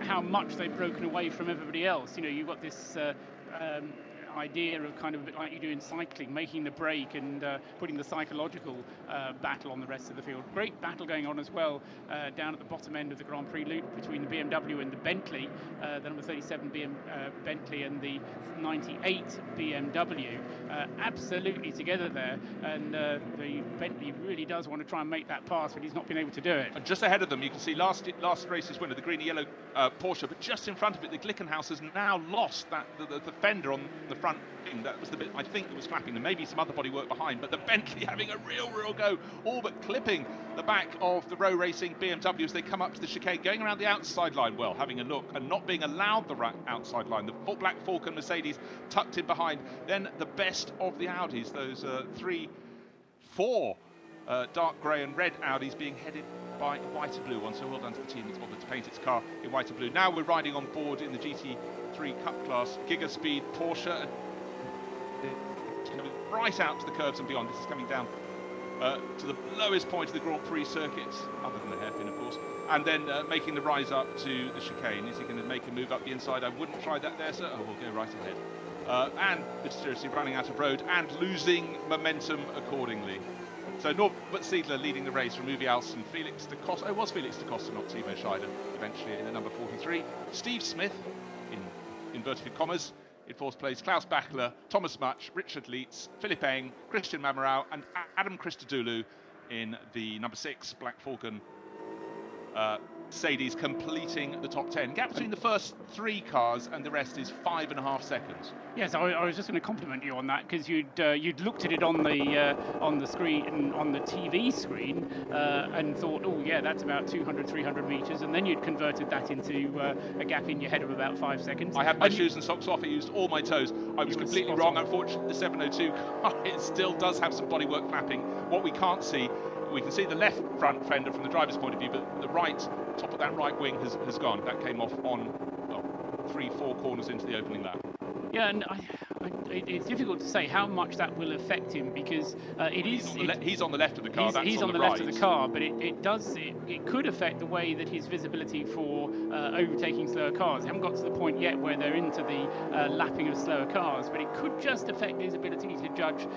how much they've broken away from everybody else. You know, you've got this idea of kind of a bit like you do in cycling, making the break and putting the psychological battle on the rest of the field. Great battle going on as well down at the bottom end of the Grand Prix loop between the BMW and the Bentley, the number 37 Bentley and the 98 BMW, absolutely together there, and the Bentley really does want to try and make that pass, but he's not been able to do it. And just ahead of them, you can see last race's winner, the green and yellow Porsche, but just in front of it, the Glickenhaus has now lost the fender on the front wing. That was the bit I think that was flapping, and maybe some other bodywork behind, but the Bentley having a real go, all but clipping the back of the row racing BMW as they come up to the chicane, going around the outside line, well, having a look and not being allowed the outside line. The black Falcon Mercedes tucked in behind. Then the best of the Audis, those 4 dark grey and red Audis being headed by a white and blue one. So well done to the team that's bothered to paint its car in white and blue. Now we're riding on board in the GT3 Cup class, Giga Speed Porsche, right out to the curves and beyond. This is coming down to the lowest point of the Grand Prix circuit, other than the hairpin, of course, and then making the rise up to the chicane. Is he going to make a move up the inside? I wouldn't try that there, sir. Oh, we'll go right ahead. And mysteriously running out of road and losing momentum accordingly. So Norbert Siedler leading the race from Uwe Alston, Felix da Costa. Oh, it was Felix da Costa, not Timo Scheider, eventually in the number 43. Steve Smith, in inverted commas, in 4th place. Klaus Bachler, Thomas Much, Richard Leitz, Philipp Eng, Christian Mammerau, and Adam Christodoulou in the number 6 Black Falcon Mercedes, completing the top 10. Gap between the first 3 cars and the rest is 5.5 seconds. Yes, I was just going to compliment you on that, because you'd looked at it on the screen, on the TV screen, and thought, oh yeah, that's about 200-300 meters, and then you'd converted that into a gap in your head of about 5 seconds. I had my shoes and socks off. I used all my toes. I was completely wrong. Unfortunately, the 702 it still does have some bodywork flapping. What we can't see. We can see the left front fender from the driver's point of view, but the right top of that right wing has gone. That came off on 3-4 corners into the opening lap. Yeah, and it's difficult to say how much that will affect him, because he's on the left of the car. He's on the left of the car, but it could affect the way that his visibility for overtaking slower cars. They haven't got to the point yet where they're into the lapping of slower cars, but it could just affect his ability to judge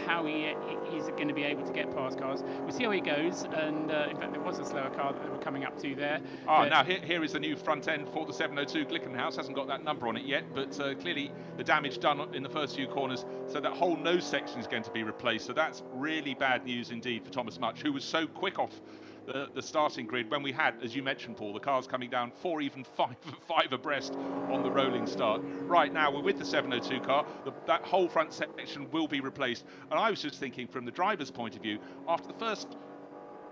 how he is going to be able to get past cars. We'll see how he goes, and in fact there was a slower car that they were coming up to there. Now here is the new front end for the 702. Glickenhaus hasn't got that number on it yet, but clearly the damage done in the first few corners, so that whole nose section is going to be replaced. So that's really bad news indeed for Thomas Much, who was so quick off the starting grid when we had, as you mentioned, Paul, the cars coming down 4, even 5 abreast on the rolling start. Right now we're with the 702 car, that whole front section will be replaced. And I was just thinking, from the driver's point of view, after the first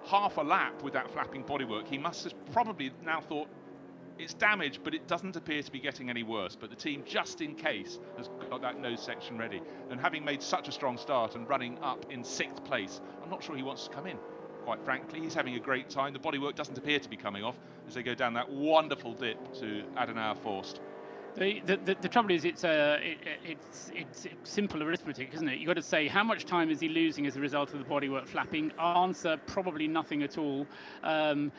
half a lap with that flapping bodywork, he must have probably now thought, it's damaged, but it doesn't appear to be getting any worse. But the team, just in case, has got that nose section ready. And having made such a strong start and running up in 6th place, I'm not sure he wants to come in, quite frankly. He's having a great time. The bodywork doesn't appear to be coming off as they go down that wonderful dip to Adenauer Forst. The trouble is, it's simple arithmetic, isn't it? You've got to say how much time is he losing as a result of the bodywork flapping. Answer: probably nothing at all. And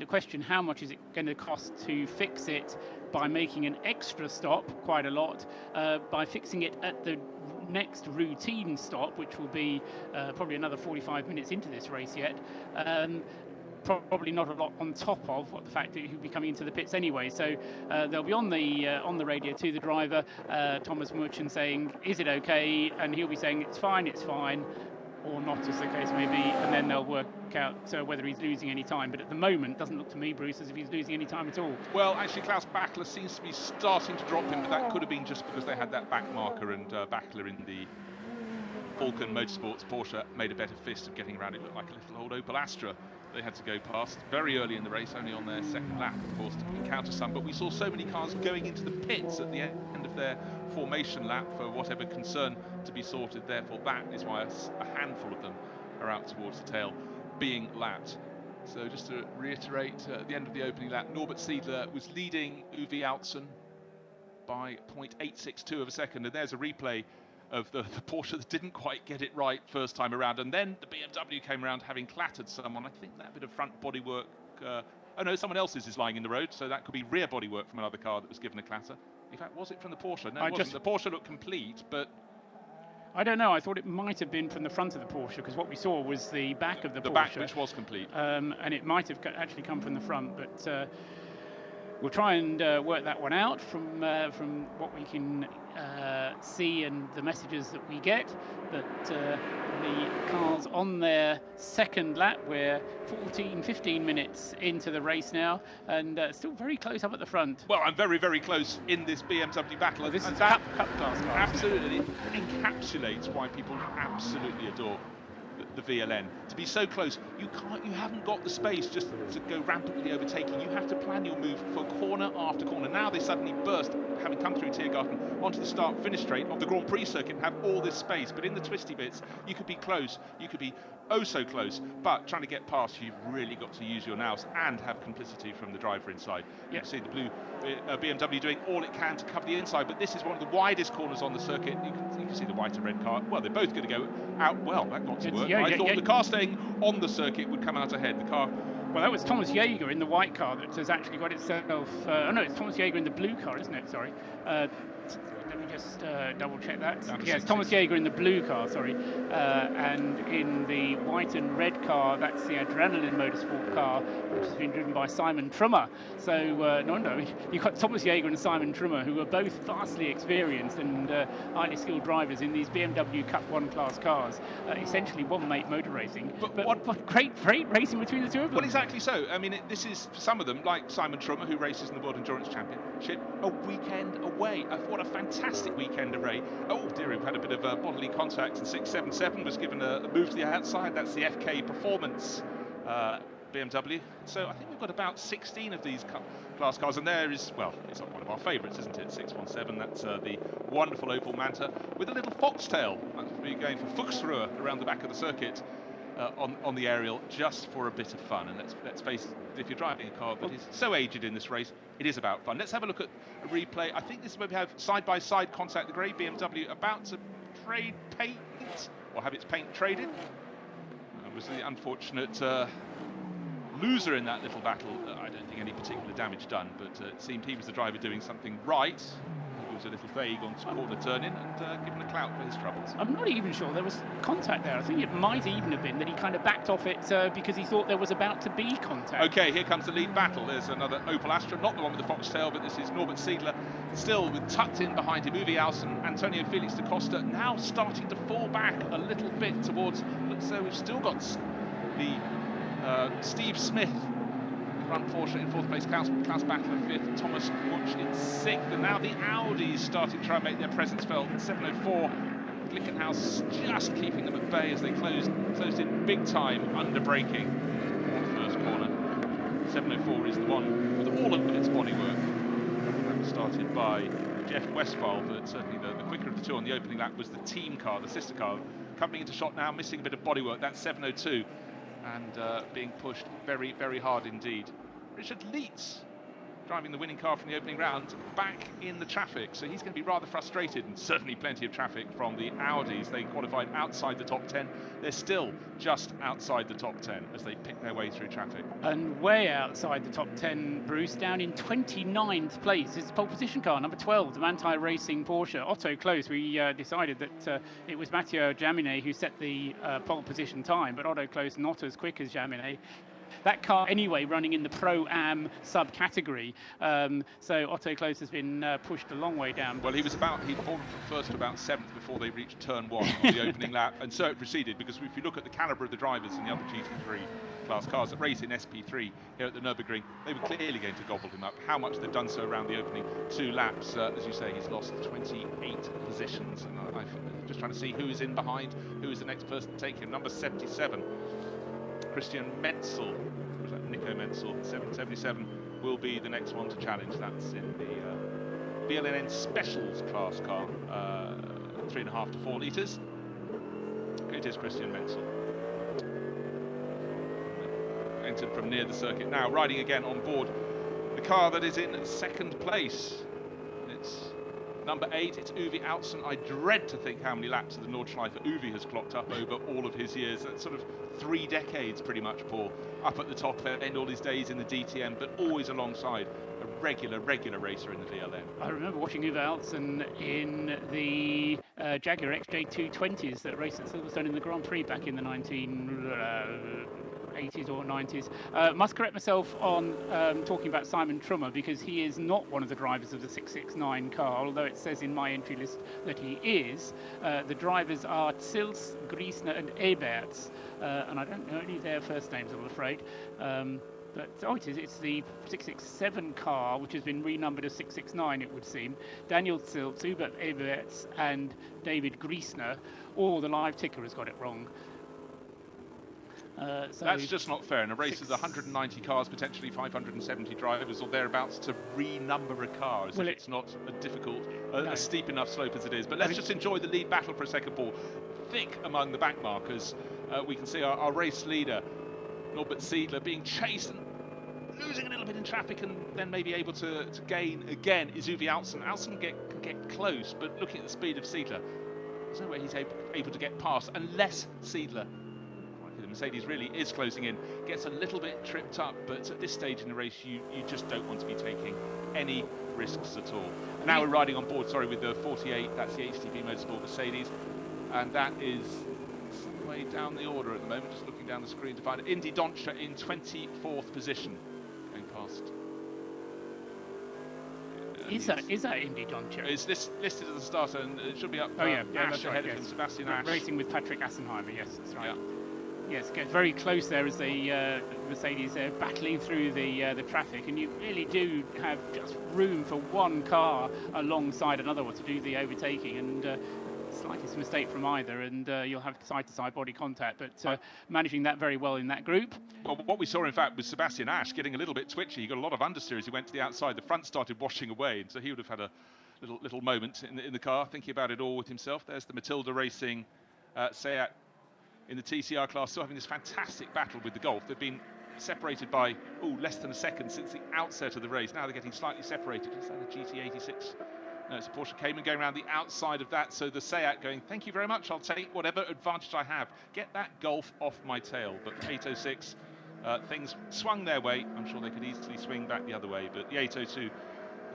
the question: how much is it going to cost to fix it by making an extra stop? Quite a lot. By fixing it at the next routine stop, which will be probably another 45 minutes into this race yet. Probably not a lot on top of what the fact that he'll be coming into the pits anyway. So they'll be on the radio to the driver, Thomas Murchan, saying, "Is it okay?" And he'll be saying, it's fine," or not, as the case may be. And then they'll work out whether he's losing any time. But at the moment, it doesn't look to me, Bruce, as if he's losing any time at all. Well, actually, Klaus Bachler seems to be starting to drop him, but that could have been just because they had that back marker, and Bachler in the Falcon Motorsports Porsche made a better fist of getting around. It looked like a little old Opel Astra they had to go past very early in the race, only on their second lap, of course, to encounter some. But we saw so many cars going into the pits at the end of their formation lap for whatever concern to be sorted. Therefore, that is why a handful of them are out towards the tail, being lapped. So just to reiterate, at the end of the opening lap, Norbert Siedler was leading Uwe Altzen by 0.862 of a second. And there's a replay of the Porsche that didn't quite get it right first time around, and then the BMW came around having clattered someone. I think that bit of front bodywork, oh no, someone else's is lying in the road, so that could be rear bodywork from another car that was given a clatter. In fact, was it from the Porsche? No, it wasn't. The Porsche looked complete, but I don't know. I thought it might have been from the front of the Porsche, because what we saw was the back of the Porsche. The back, which was complete. And it might have actually come from the front, but we'll try and work that one out from what we can see and the messages that we get. But the cars on their second lap, we're 15 minutes into the race now, and still very close up at the front. Well, I'm very, very close in this BMW battle. Well, this is that cup class car. Absolutely, it encapsulates why people absolutely adore the VLN. To be so close, you haven't got the space just to go rampantly overtaking. You have to plan your move for corner after corner. Now they suddenly burst, having come through Tiergarten, onto the start-finish straight of the Grand Prix circuit and have all this space. But in the twisty bits, you could be close, you could be oh so close, but trying to get past, you've really got to use your nous and have complicity from the driver inside. You can see the blue BMW doing all it can to cover the inside, but this is one of the widest corners on the circuit. You can see the white and red car. Well, they're both going to go out. Well, that got to work. I thought the car staying on the circuit would come out ahead. The car. Well, that was Thomas Jaeger in the white car that has actually got itself. Oh no, it's Thomas Jaeger in the blue car, isn't it? Sorry. Let me just double check that. Yes, Thomas Jaeger in the blue car, sorry. And in the white and red car, that's the Adrenaline Motorsport car, which has been driven by Simon Trummer. So, no, you've got Thomas Jaeger and Simon Trummer, who are both vastly experienced and highly skilled drivers in these BMW Cup 1 class cars. Essentially one-mate motor racing. But what great racing between the two of them. Well, exactly so. I mean, this is, for some of them, like Simon Trummer, who races in the World Endurance Championship, a weekend away. What a fantastic weekend array. Oh dear, we've had a bit of bodily contact, and 677 was given a move to the outside. That's the FK Performance BMW. So I think we've got about 16 of these class cars, and there is, well, it's not one of our favourites, isn't it? 617, that's the wonderful Opel Manta with a little foxtail. That's be going for Fuchsruhe around the back of the circuit. On the aerial, just for a bit of fun. And let's face it, if you're driving a car that is so aged in this race, it is about fun. Let's have a look at a replay. I think this is where we have side-by-side contact. The grey BMW about to trade paint, or have its paint traded. It was the unfortunate loser in that little battle. I don't think any particular damage done, but it seemed he was the driver doing something right. He was a little vague on corner turn-in and given a clout for his troubles. I'm not even sure there was contact there. I think it might even have been that he kind of backed off it because he thought there was about to be contact. Okay, here comes the lead battle. There's another Opel Astra, not the one with the foxtail, but this is Norbert Siedler, still with tucked in behind him, Uwe Alssen, Antonio Felix da Costa, now starting to fall back a little bit towards, looks so we've still got the Steve Smith front Porsche in fourth place, Klaus Bachler fifth, Thomas Mutsch in sixth, and now the Audis starting to try and make their presence felt. 704, Glickenhaus just keeping them at bay as they closed in big time under braking on the first corner. 704 is the one with all of its bodywork. That was started by Jeff Westphal, but certainly the quicker of the two on the opening lap was the team car, the sister car, coming into shot now, missing a bit of bodywork. That's 702. And being pushed very, very hard indeed. Richard Leitz driving the winning car from the opening round, back in the traffic. So he's going to be rather frustrated, and certainly plenty of traffic from the Audis. They qualified outside the top 10. They're still just outside the top 10 as they pick their way through traffic. And way outside the top 10, Bruce, down in 29th place is the pole position car, number 12, the Manthey Racing Porsche. Otto Close, we decided that it was Matteo Jaminet who set the pole position time, but Otto Close not as quick as Jaminet. That car anyway running in the Pro-Am subcategory, so Otto Close has been pushed a long way down. Well, he'd fallen from first to about 7th before they reached turn 1 on the opening lap, and so it proceeded, because if you look at the calibre of the drivers in the other GT3 class cars that race in SP3 here at the Nürburgring, they were clearly going to gobble him up. How much they've done so around the opening 2 laps, as you say, he's lost 28 positions, and I'm just trying to see who is in behind, who is the next person to take him. Number 77. Christian Menzel, or is that Nico Menzel, 777, will be the next one to challenge. That's in the VLN Specials class car, 3.5 to 4 litres. It is Christian Menzel. Entered from near the circuit now, riding again on board the car that is in 2nd place. It's number 8, it's Uwe Autsen. I dread to think how many laps of the Nordschleife Uwe has clocked up over all of his years. That's sort of 3 decades pretty much, Paul, up at the top end, all his days in the DTM, but always alongside a regular racer in the VLN. I remember watching Uwe Autsen in the Jaguar XJ220s that raced at Silverstone in the Grand Prix back in the 80s or 90s. Must correct myself on talking about Simon Trummer, because he is not one of the drivers of the 669 car, although it says in my entry list that he is. The drivers are Zils, Griesner and Eberts, and I don't know any of their first names, I'm afraid. But it's the 667 car, which has been renumbered as 669, it would seem. Daniel Zils, Hubert Eberts and David Griesner. Oh, the live ticker has got it wrong. So that's just not fair. In a race with 190 cars, potentially 570 drivers or thereabouts, to renumber a car, as if it's not a difficult, a steep enough slope as it is. But let's just enjoy the lead battle for a second, Paul. Thick among the back markers. We can see our race leader, Norbert Siedler, being chased and losing a little bit in traffic, and then maybe able to gain again is Uwe Autsen. Autsen can get close, but looking at the speed of Siedler, there's no way he's able to get past unless Siedler, the Mercedes really is closing in, gets a little bit tripped up. But at this stage in the race, you just don't want to be taking any risks at all. Now we're riding on board, with the 48, that's the HTV Motorsport Mercedes, and that is some way down the order at the moment, just looking down the screen to find it. Indy Doncher in 24th position, going past. Is that Indy Doncher? It's listed as a starter, and it should be up. Ash that's ahead of him, Sebastian Ash. Racing with Patrick Assenheimer, yes, that's right. Yeah. Yes, gets very close there as the Mercedes are battling through the traffic, and you really do have just room for one car alongside another one to do the overtaking, and slightest mistake from either, and you'll have side-to-side body contact, but managing that very well in that group. Well, what we saw, in fact, was Sebastian Ash getting a little bit twitchy. He got a lot of understeer as he went to the outside. The front started washing away, and so he would have had a little moment in the car, thinking about it all with himself. There's the Matilda Racing Seat in the TCR class, still having this fantastic battle with the Golf. They've been separated by less than a second since the outset of the race. Now they're getting slightly separated. Is that a GT86? No, it's a Porsche Cayman going around the outside of that. So the Seat going, thank you very much, I'll take whatever advantage I have. Get that Golf off my tail. But for 806, things swung their way. I'm sure they could easily swing back the other way. But the 802,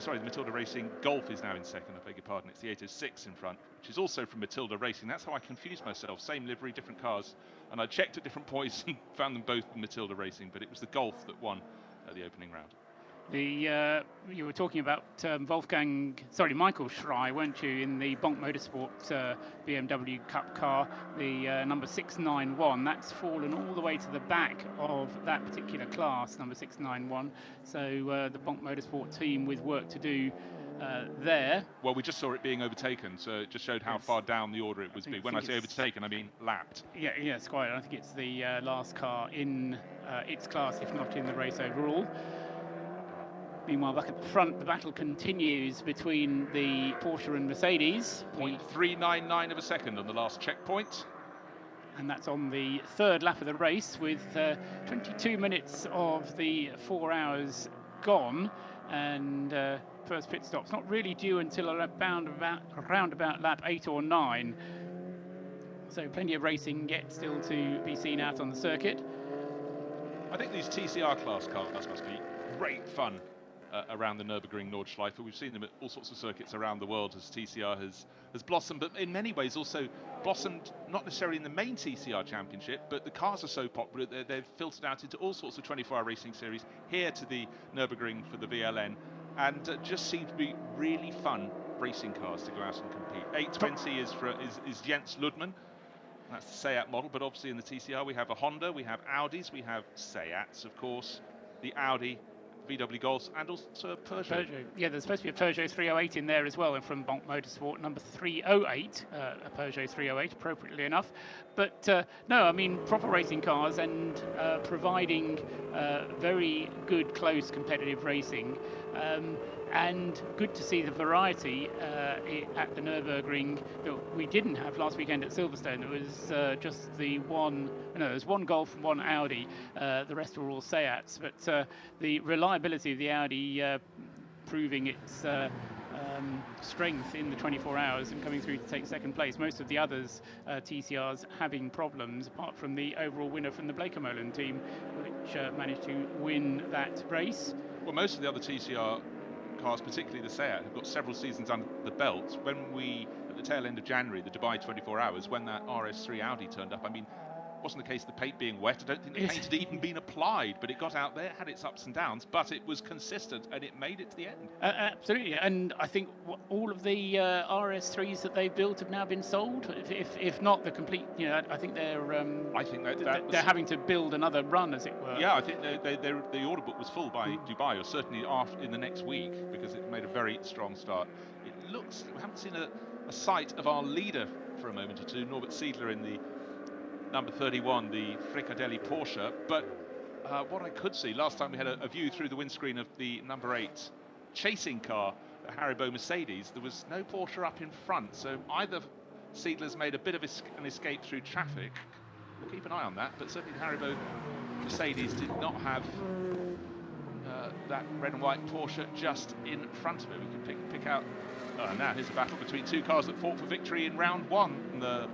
the Matilda Racing Golf is now in second, I beg your pardon. It's the 806 in front, which is also from Matilda Racing. That's how I confused myself. Same livery, different cars. And I checked at different points and found them both in Matilda Racing, but it was the Golf that won the opening round. You were talking about Michael Schrei, weren't you, in the Bonk Motorsport BMW Cup car, the number 691. That's fallen all the way to the back of that particular class, number 691. So the Bonk Motorsport team with work to do there. Well, we just saw it being overtaken, so it just showed how far down the order it was. When I say overtaken, I mean lapped. Yeah, it's quite. I think it's the last car in its class, if not in the race overall. Meanwhile, back at the front, the battle continues between the Porsche and Mercedes. 0.399 of a second on the last checkpoint. And that's on the third lap of the race, with 22 minutes of the 4 hours gone. and first pit stop's not really due until around about lap 8 or 9. So plenty of racing yet still to be seen out on the circuit. I think these TCR class cars must be great fun around the Nürburgring Nordschleife. We've seen them at all sorts of circuits around the world as TCR has blossomed, but in many ways also blossomed not necessarily in the main TCR championship, but the cars are so popular they've filtered out into all sorts of 24-hour racing series, here to the Nürburgring for the VLN, and just seem to be really fun racing cars to go out and compete. 820 is Jens Ludman. That's the Seat model, but obviously in the TCR we have a Honda, we have Audis, we have Seats, of course, the Audi, VW Golfs, and also a Peugeot. Yeah, there's supposed to be a Peugeot 308 in there as well, and from Bonk Motorsport, number 308, a Peugeot 308, appropriately enough. But no, I mean, proper racing cars and providing very good, close, competitive racing. And good to see the variety at the Nürburgring that we didn't have last weekend at Silverstone. There was just the one, no, there was one Golf and one Audi. The rest were all Seats. But the reliability of the Audi proving its strength in the 24 hours and coming through to take second place. Most of the others, TCRs, having problems, apart from the overall winner from the Blakemolen team, which managed to win that race. Well, most of the other TCR cars, particularly the Seat, have got several seasons under the belt. When we, at the tail end of January, the Dubai 24 Hours, when that RS3 Audi turned up, I mean, it wasn't the case of the paint being wet. I don't think the paint had even been applied, but it got out there, had its ups and downs, but it was consistent and it made it to the end. Absolutely, and I think all of the RS3s that they've built have now been sold. If not the complete, you know, I think they're. I think they're having to build another run, as it were. Yeah, I think the order book was full by Dubai, or certainly in the next week, because it made a very strong start. It looks, we haven't seen a sight of our leader for a moment or two, Norbert Siedler in the number 31, the Fricadelli Porsche, but what I could see, last time we had a view through the windscreen of the number 8 chasing car, the Haribo Mercedes, there was no Porsche up in front, so either Siedler's made a bit of an escape through traffic, we'll keep an eye on that, but certainly the Haribo Mercedes did not have that red and white Porsche just in front of it. We can pick out, now here's a battle between two cars that fought for victory in round 1, the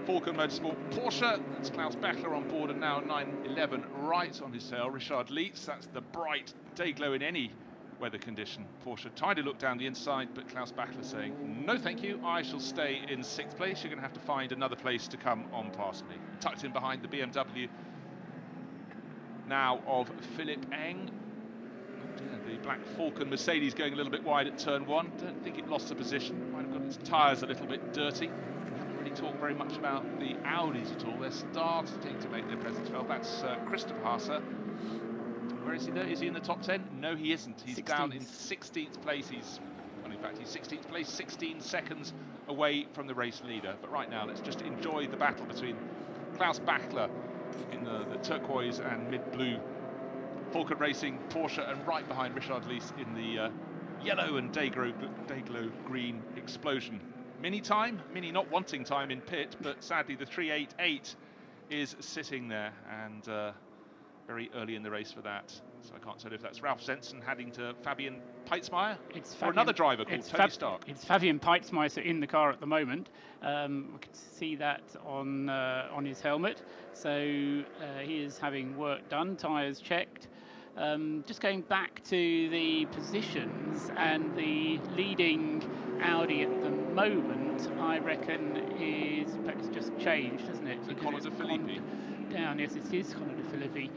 Falcon Motorsport Porsche. That's Klaus Bachler on board, and now 911 right on his tail. Richard Lietz, that's the bright day glow in any weather condition. Porsche trying to look down the inside, but Klaus Bachler saying, no thank you, I shall stay in 6th place. You're going to have to find another place to come on past me. Tucked in behind the BMW now of Philip Eng. The black Falcon Mercedes going a little bit wide at turn 1. Don't think it lost the position. Might have got its tyres a little bit dirty. Talk very much about the Audis at all. They're starting to make their presence felt. That's Christoph Haase. Where is he there? Is he in the top 10? No, he isn't. He's 16th. Down in 16th place. Well, in fact, he's 16th place, 16 seconds away from the race leader. But right now, let's just enjoy the battle between Klaus Bachler in the turquoise and mid-blue Falcon Racing Porsche, and right behind Richard Lietz in the yellow and day-glow green Explosion. Mini not wanting time in pit, but sadly the 388 is sitting there, and very early in the race for that. So I can't tell if that's Ralf Zenson heading to Fabian Peitzmeier or another driver called Tony Stark. It's Fabian Peitzmeier in the car at the moment. We can see that on his helmet. So he is having work done, tyres checked. Just going back to the positions, and the leading Audi at the moment, I reckon, is, in fact, it's just changed, hasn't it? Conor De Filippi. Down, yes, it is Conor De Filippi.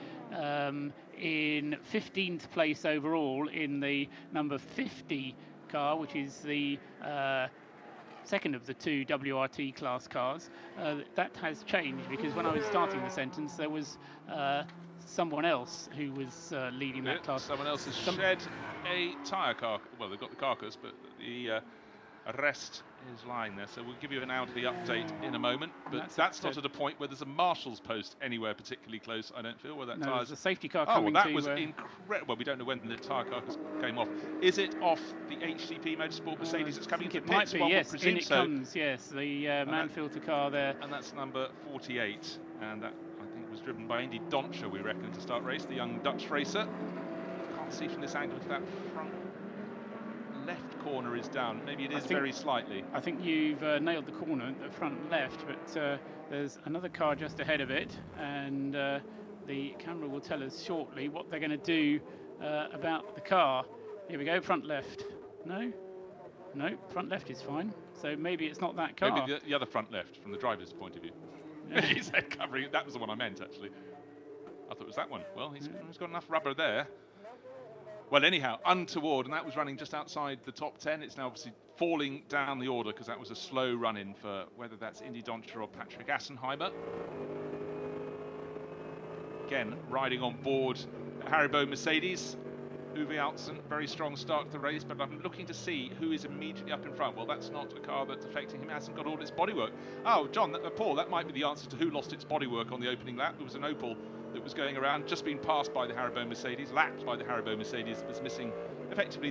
In 15th place overall in the number 50 car, which is the second of the two WRT class cars. That has changed, because when I was starting the sentence, there was someone else who was leading that class. Someone else has shed a tyre car. Well, they've got the carcass, but the rest is lying there. So we'll give you an Audi update in a moment. But that's not at a point where there's a marshal's post anywhere particularly close, I don't feel, where that no, tyre's... there's a safety car coming. Well, that was incredible. Well, we don't know when the tyre carcass came off. Is it off the HCP Motorsport Mercedes that's coming into it might pits? be, yes. In it comes, yes. The man filter car there. And that's number 48. And that, I think, was driven by Indy Doncher, we reckon, to start race, the young Dutch racer. Can't see from this angle if that front left corner is down. Maybe it is think- very slightly. I think you've nailed the corner, the front left, but there's another car just ahead of it, and the camera will tell us shortly what they're going to do about the car. Here we go, front left. No, front left is fine. So maybe it's not that car. Maybe the other front left from the driver's point of view. His head covering it. That was the one I meant, actually. I thought it was that one. Well, he's got enough rubber there. Well, anyhow, untoward, and that was running just outside the top 10. It's now obviously falling down the order because that was a slow run-in for whether that's Indy Doncher or Patrick Assenheimer. Again, riding on board Haribo Mercedes. Uwe Altzen, very strong start to the race, but I'm looking to see who is immediately up in front. Well, that's not a car that's affecting him. It hasn't got all its bodywork. Oh, John, Paul, that might be the answer to who lost its bodywork on the opening lap. There was an Opel that was going around, just been passed by the Haribo Mercedes, lapped by the Haribo Mercedes, that was missing effectively the